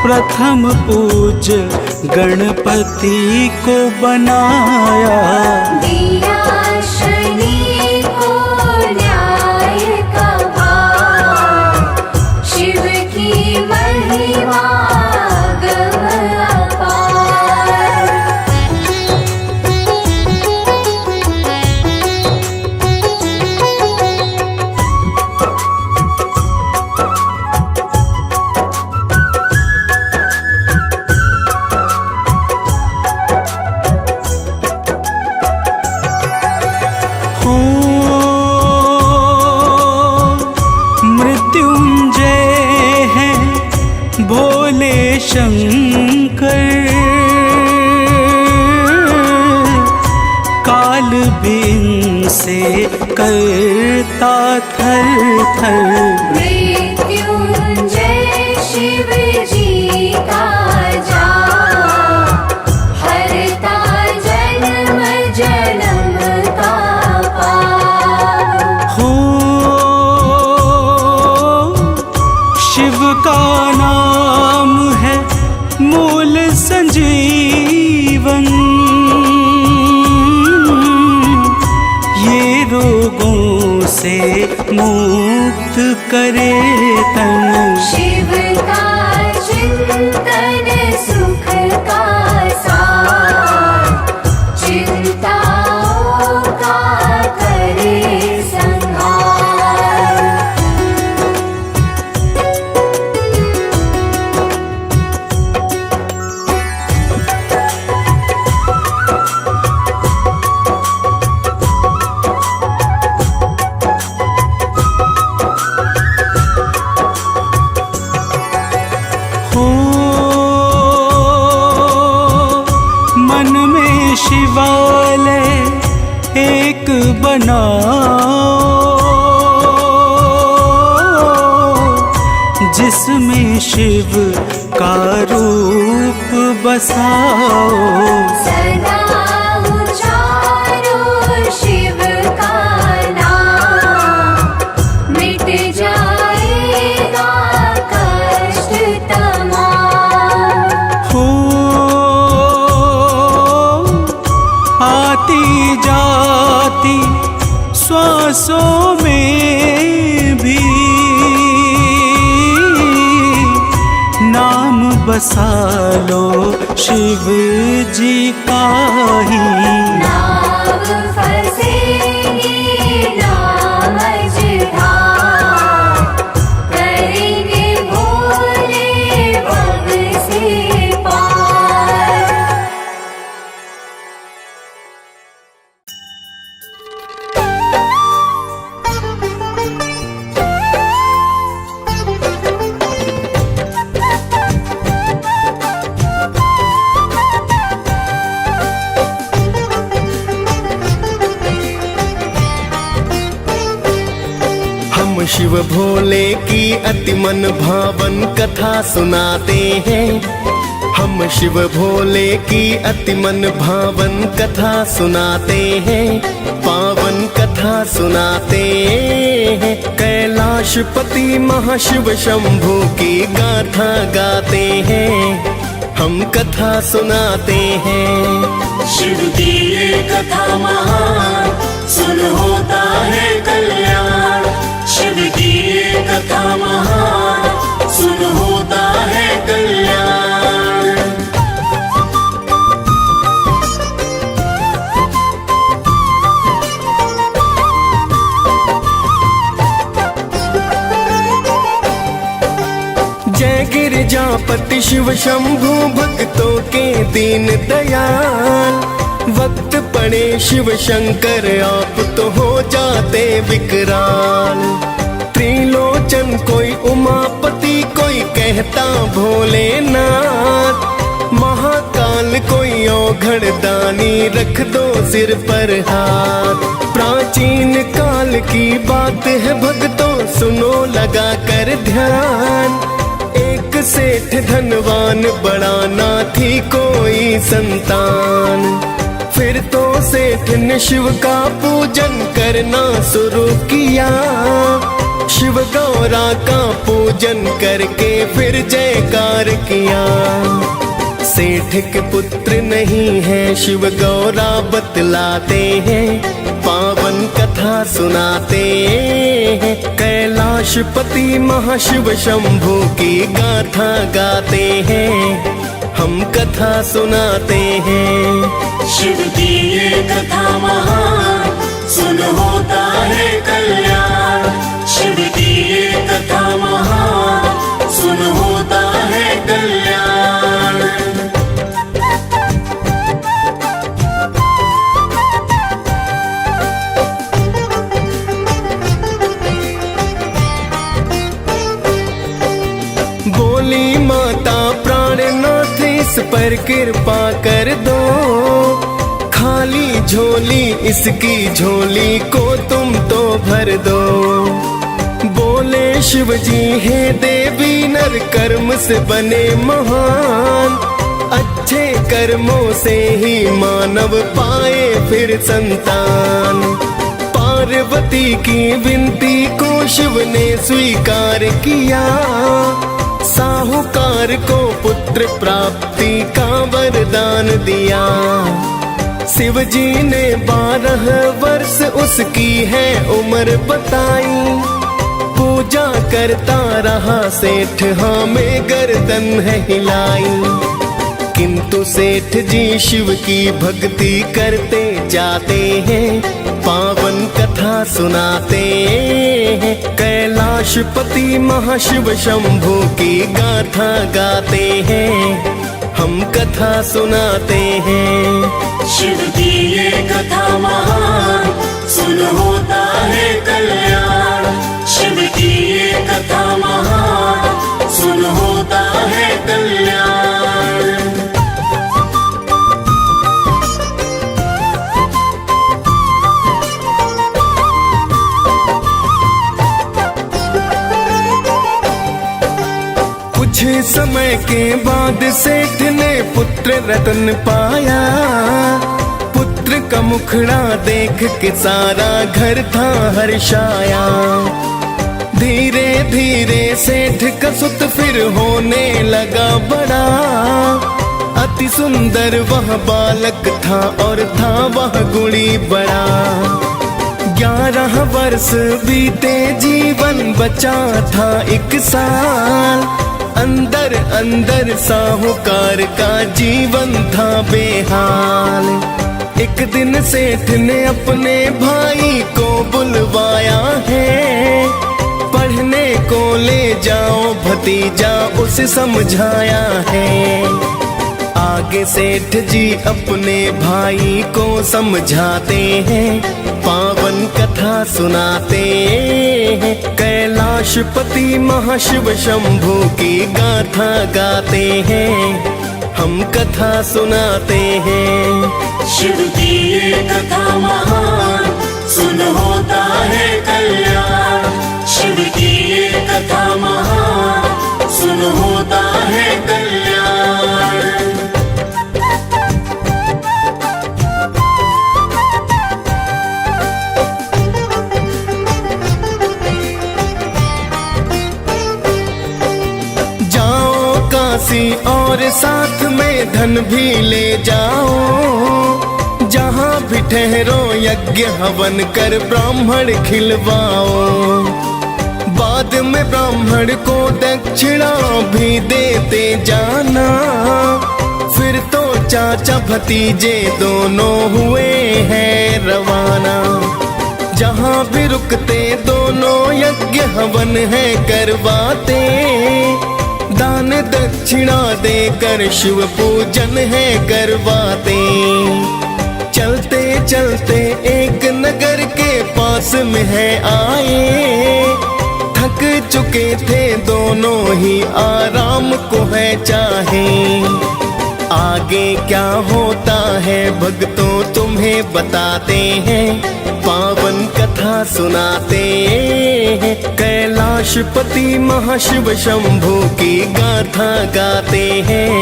प्रथम पूज गणपति को बनाया। दिया शनि को न्याय का भार, शिव की महिमा गम अपार। हो मृत्युंजय है भोले शंकर, काल भी से करता थर थर। मृत्युंजय शिव जी का जाप, हरता जन्म जन्म का पाप। हो शिव का नाम है मूल संजीवन, ये रोगों से मुक्त करे तन। शिव का चिंतन सुख का सार, चिंताओं का करे संहार। हो मन में शिवालय एक बनाओ, जिसमें शिव का रूप बसाओ। सदा उचारो शिव का नाम, मिट जाएगा कष्ट तमाम। हो आती जाती श्वासों में भी नाम बसा लो शिव जी का ही। नाव फंसेगी ना मझधार, करेंगे महाशिव भोले की अति मन भावन कथा सुनाते हैं। हम शिव भोले की अति मन भावन कथा सुनाते हैं, पावन कथा सुनाते हैं। कैलाशपति महाशिव शंभू की गाथा गाते हैं, हम कथा सुनाते हैं। शिव की ये कथा महान, सुन होता है कल्याण। शिव की ये कथा महान, सुन होता है कल्याण। जय गिरिजापति शिव शंभू भक्तों के दीन दयाल। वक्त पड़े शिव शंकर आप तो हो जाते विकराल। त्रिलोचन कोई उमापति, कोई कहता भोलेनाथ। महाकाल कोई औघड़ दानी, रख दो सिर पर हाथ। प्राचीन काल की बात है भक्तों, सुनो लगा कर ध्यान। एक सेठ धनवान, बड़ा ना थी कोई संतान। फिर तो सेठ ने शिव का पूजन करना शुरू किया। शिव गौरा का पूजन करके फिर जयकार किया। सेठ के पुत्र नहीं है शिव गौरा बतलाते हैं, पावन कथा सुनाते हैं। कैलाशपति महाशिव शंभू की गाथा गाते हैं, हम कथा सुनाते हैं। शिव की ये कथा महान, सुन होता है कल्याण। शिव की ये कथा महान, सुन होता है कल्याण। बोली माता प्राणनाथ, इस पर कृपा कर दो। खाली झोली इसकी झोली को तुम तो भर दो। बोले शिव जी हे देवी, नर कर्म से बने महान। अच्छे कर्मों से ही मानव पाए फिर संतान। पार्वती की विनती को शिव ने स्वीकार किया। साहूकार को पुत्र प्राप्ति का वरदान दिया। शिव जी ने 12 वर्ष उसकी है उम्र बताई। पूजा करता रहा सेठ, हाँ में गर्दन है हिलाई। किंतु सेठ जी शिव की भक्ति करते जाते हैं, पावन कथा सुनाते हैं। कैलाशपति महाशिव शंभू की गाथा गाते हैं, हम कथा सुनाते हैं। शिव की ये कथा महान, सुन होता है कल्याण। शिव की ये कथा महान, सुन होता है कल्याण। कुछ समय के बाद सेठ ने पुत्र रतन पाया। पुत्र का मुखड़ा देख के सारा घर था हर्षाया। धीरे धीरे सेठ का सुत फिर होने लगा बड़ा। अति सुंदर वह बालक था और था वह गुणी बड़ा। 11 वर्ष बीते जीवन बचा था 1 साल। अंदर अंदर साहूकार का जीवन था बेहाल। एक दिन सेठ ने अपने भाई को बुलवाया है। पढ़ने को ले जाओ भतीजा, उसे समझाया है। आगे सेठ जी अपने भाई को समझाते हैं, पावन कथा सुनाते हैं। कैलाशपति महाशिव शंभू की गाथा गाते हैं, हम कथा सुनाते हैं। शिव की ये कथा महान, सुन होता है कल्याण। शिव कथा महान, सुन होता है कल्याण। जाओ काशी और साथ में धन भी ले जाओ, जहाँ भी ठहरो यज्ञ हवन कर ब्राह्मण खिलवाओ। बाद में ब्राह्मण को दक्षिणा भी देते जाना, फिर तो चाचा भतीजे दोनों हुए हैं रवाना। जहाँ भी रुकते दोनों यज्ञ हवन है करवाते, दान दक्षिणा देकर शिव पूजन है करवाते। चलते चलते एक नगर के पास में है आए, थक चुके थे दोनों ही आराम को है चाहे। आगे क्या होता है भक्तों तुम्हें बताते हैं, पावन कथा सुनाते हैं। कैलाशपति महाशिव शंभू की गाथा गाते हैं,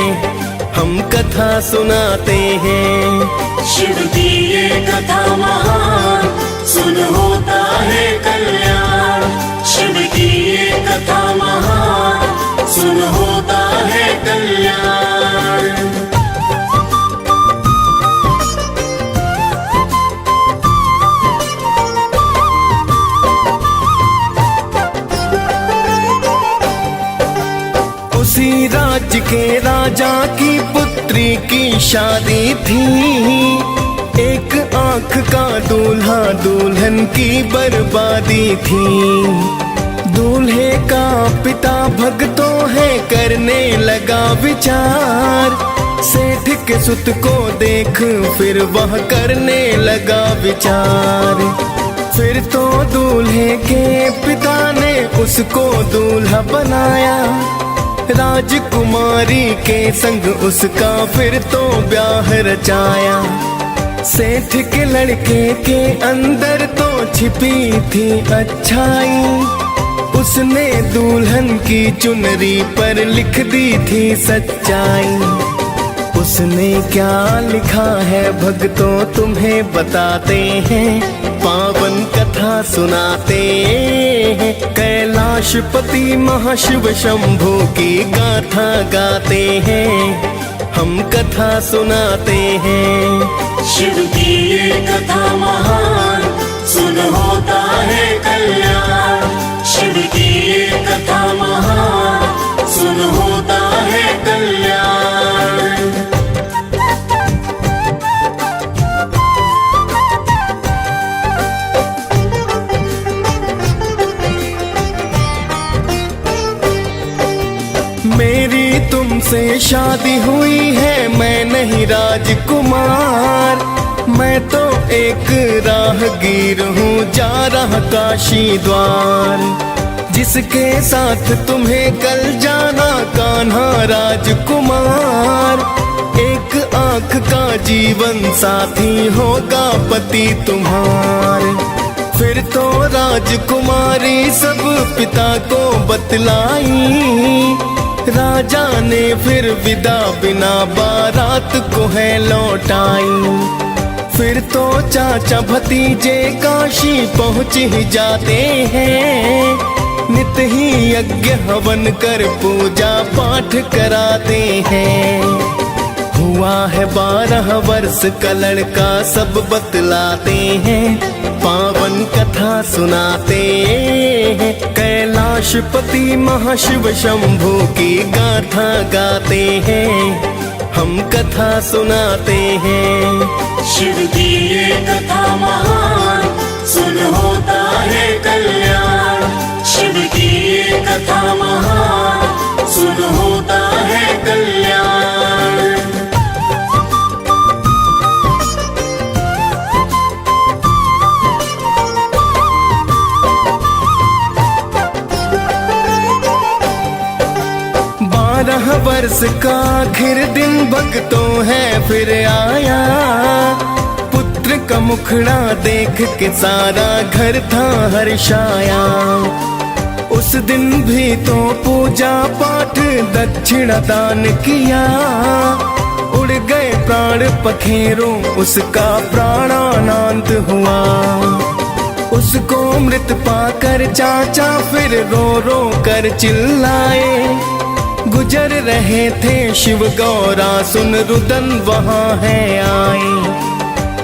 हम कथा सुनाते हैं। शिव की ये कथा महान, सुन होता है कल्याण। शिव की ये कथा महान, सुन होता है कल्याण। उसी राज्य के राजा की पुत्री की शादी थी, एक आंख का दूल्हा दुल्हन की बर्बादी थी। दूल्हे का पिता भक्तों है करने लगा विचार, सेठ के सुत को देख फिर वह करने लगा विचार। फिर तो दूल्हे के पिता ने उसको दूल्हा बनाया, राजकुमारी के संग उसका फिर तो ब्याह रचाया। सेठ के लड़के के अंदर तो छिपी थी अच्छाई, उसने दुल्हन की चुनरी पर लिख दी थी सच्चाई। उसने क्या लिखा है भक्तों तुम्हें बताते हैं, पावन कथा सुनाते हैं। कैलाशपति महाशिव शंभू की गाथा गाते हैं, हम कथा सुनाते हैं। शिव की ये कथा महान, सुन होता है कल्याण। शिव की ये कथा महान, सुन होता है कल्याण। मेरी तुमसे शादी हुई है, मैं नहीं राजकुमार। मैं तो एक राहगीर हूँ जा रहा काशी द्वार। जिसके साथ तुम्हें कल जाना कान्हा राजकुमार, एक आंख का जीवन साथी होगा पति तुम्हार। फिर तो राजकुमारी सब पिता को बतलाई, राजा ने फिर विदा बिना बारात को है लौटाई। फिर तो चाचा भतीजे काशी पहुँच ही जाते हैं, नित ही यज्ञ हवन कर पूजा पाठ कराते हैं। हुआ है 12 वर्ष का लड़का सब बतलाते हैं, पावन कथा सुनाते हैं। कैलाशपति महाशिव शंभू की गाथा गाते हैं, हम कथा सुनाते हैं। शिव की ये कथा महान, सुन होता है कल्याण। शिव की ये कथा महान, सुन होता है कल्याण। वर्ष का आखिर दिन भक्तों है फिर आया, पुत्र का मुखड़ा देख के सारा घर था हर्षाया। उस दिन भी तो पूजा पाठ दक्षिणा दान किया। उड़ गए प्राण पखेरों, उसका प्राणानंद हुआ। उसको मृत पाकर चाचा फिर रो रो कर चिल्लाए। गुजर रहे थे शिव गौरा, सुन रुदन वहाँ है आए।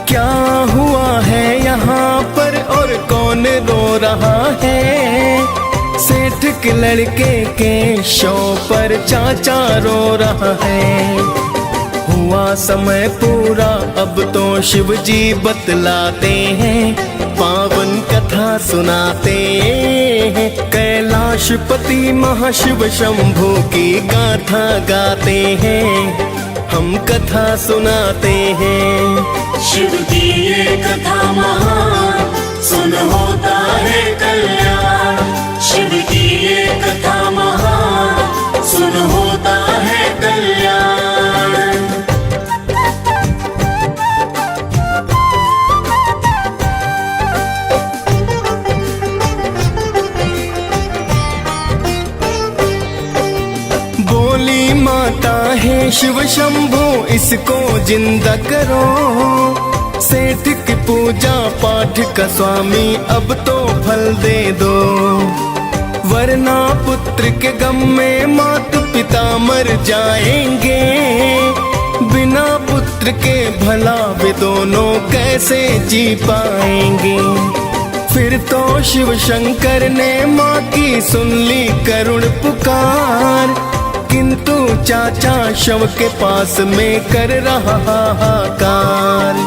क्या हुआ है यहाँ पर और कौन रो रहा है? सेठ के लड़के के शव पर चाचा रो रहा है। हुआ समय पूरा अब तो शिव जी बतलाते हैं, पावन कथा सुनाते हैं। कैलाशपति महाशिव शंभू की गाथा गाते हैं, हम कथा सुनाते हैं। शिव की ये कथा महान, सुन होता है कल्याण। शिव की ये कथा महान, सुन होता है कल्याण। बोली माता है शिव शंभू, इसको जिंदा करो। सेठ की पूजा पाठ का स्वामी अब तो फल दे दो। वरना पुत्र के गम में माता पिता मर जाएंगे। बिना पुत्र के भला वे दोनों कैसे जी पाएंगे। फिर तो शिव शंकर ने माँ की सुन ली करुण पुकार, किंतु चाचा शव के पास में कर रहा हाहाकार।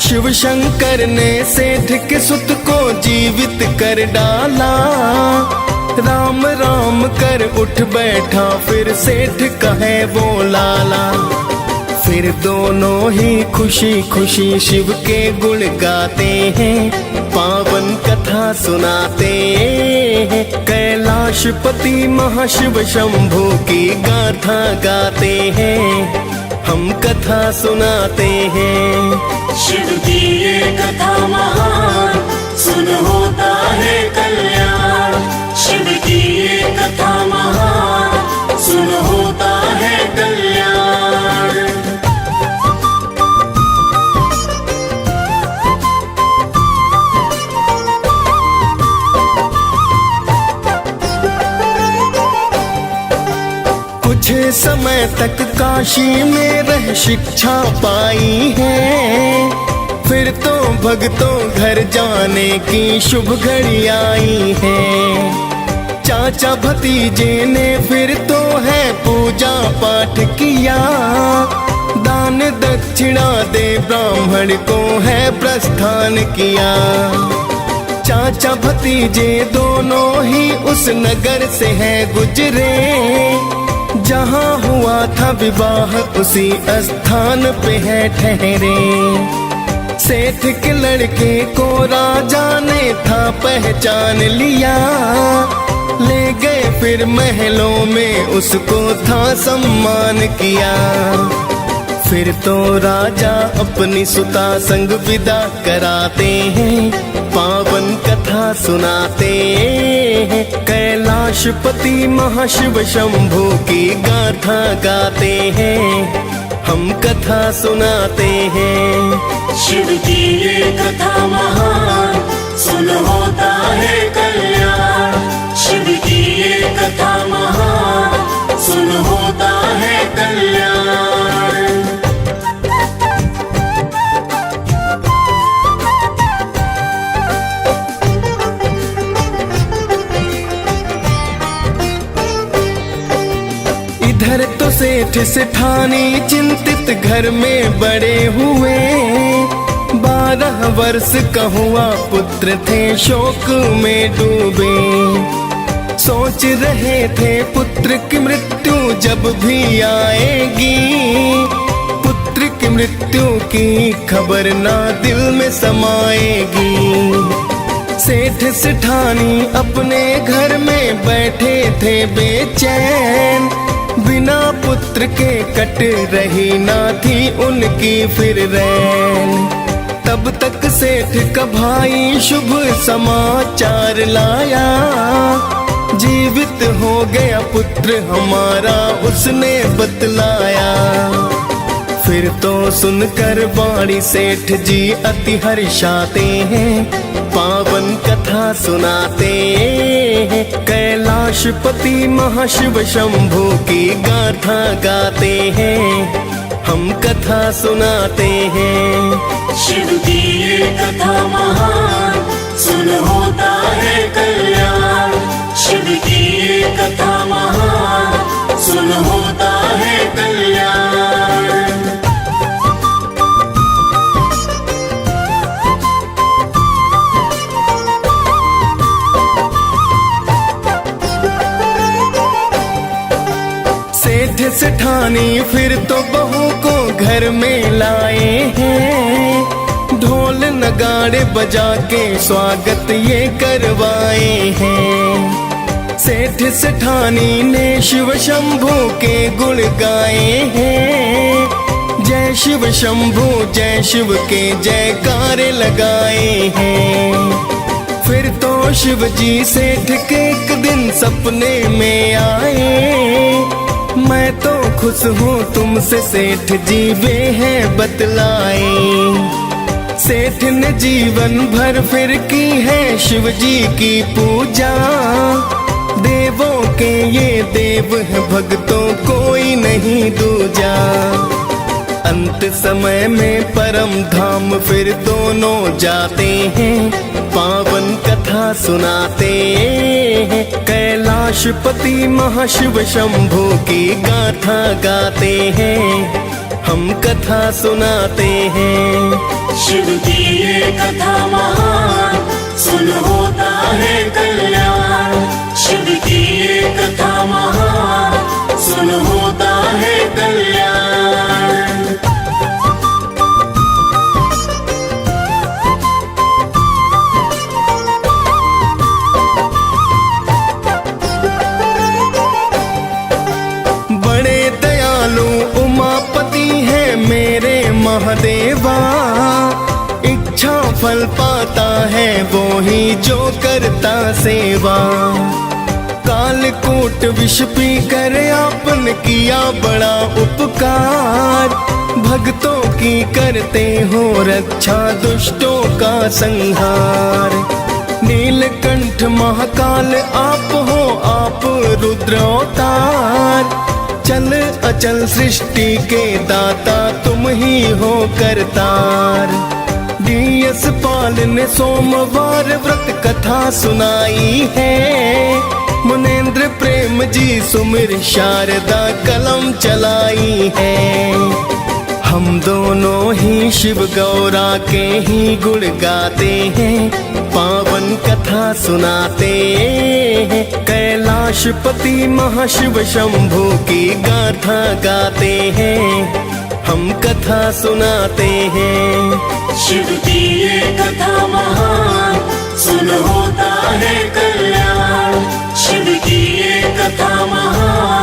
शिव शंकर ने सेठ के सुत को जीवित कर डाला। राम राम कर उठ बैठा फिर सेठ कहे वो लाला। फिर दोनों ही खुशी खुशी शिव के गुण गाते हैं, पावन कथा सुनाते हैं। कैलाशपति महाशिव शंभू की गाथा गाते हैं, हम कथा सुनाते हैं। शिव की ये कथा महान, सुन होता है कल्याण। शिव की ये कथा महान, सुन होता है कल्याण। कुछ समय तक काशी में रह शिक्षा पाई है। फिर तो भक्तों घर जाने की शुभ घड़ी आई है। चाचा भतीजे ने फिर तो है पूजा पाठ किया। दान दक्षिणा दे ब्राह्मण को है प्रस्थान किया। चाचा भतीजे दोनों ही उस नगर से है गुजरे। जहाँ हुआ था विवाह उसी स्थान पे है ठहरे। सेठ के लड़के को राजा ने था पहचान लिया। ले गए फिर महलों में उसको था सम्मान किया। फिर तो राजा अपनी सुता संग विदा कराते हैं, पावन कथा सुनाते हैं। कैलाशपति महाशिव शंभू की गाथा गाते हैं, हम कथा सुनाते हैं। शिव की ये कथा महान, सुन होता है कल्याण। शिव की ये कथा महान, सुन होता है कल्याण। इधर तो सेठ सेठानी चिंतित घर में बड़े हुए। 12 वर्ष का हुआ पुत्र थे शोक में डूबे। सोच रहे थे पुत्र की मृत्यु जब भी आएगी। पुत्र की मृत्यु की खबर ना दिल में समाएगी। सेठ सेठानी अपने घर में बैठे थे बेचैन। बिना पुत्र के कट रही ना थी उनकी फिर रैन। तब तक सेठ का भाई शुभ समाचार लाया। जीवित हो गया पुत्र हमारा, उसने बतलाया। फिर तो सुनकर बाड़ी सेठ जी अति हर्षाते हैं, पावन कथा सुनाते हैं। कैलाशपति महाशिव शंभू की गाथा गाते हैं, हम कथा सुनाते हैं। शिव की ये कथा महान, सुन होता है कल्याण। शिव की ये कथा महान, सुन होता है कल्याण। सेठ सेठानी फिर तो बहू को घर में लाए हैं, ढोल नगाड़े बजा के स्वागत ये करवाए हैं। सेठ सेठानी ने शिव शंभू के गुण गाए हैं, जय शिव शंभू जय शिव के जयकारे लगाए हैं। फिर तो शिव जी सेठ के एक दिन सपने में आए, मैं तो खुश हूँ तुमसे सेठ जी वे हैं बतलाए। सेठ ने जीवन भर फिर की है शिव जी की पूजा, देवों के ये देव है भक्तों कोई नहीं दूजा। अंत समय में परम धाम फिर दोनों जाते हैं, पावन कथा सुनाते हैं। कैलाशपति महाशिव शंभू की गाथा गाते हैं, हम कथा सुनाते हैं। शिव की ये कथा महान, सुन होता है कल्याण। शिव की ये कथा महान, सुन होता है कल्याण। बड़े दयालु उमापति हैं मेरे महादेवा, इच्छा फल पाता है वो ही जो करता सेवा। कालकूट विष पी कर आपने किया बड़ा उपकार, भक्तों की करते हो रक्षा दुष्टों का संहार। नीलकंठ महाकाल आप हो आप रुद्र अवतार, चल अचल सृष्टि के दाता तुम ही हो करतार। डीएस पाल ने सोमवार व्रत कथा सुनाई है, मुनेन्द्र प्रेम जी सुमिर शारदा कलम चलाई है। हम दोनों ही शिव गौरा के ही गुण गाते हैं, पावन कथा सुनाते हैं। कैलाशपति महाशिव शंभू की गाथा गाते हैं, हम कथा सुनाते हैं। शिव की ये कथा महान, सुन होता है कल्याण। शिव की ये कथा महान,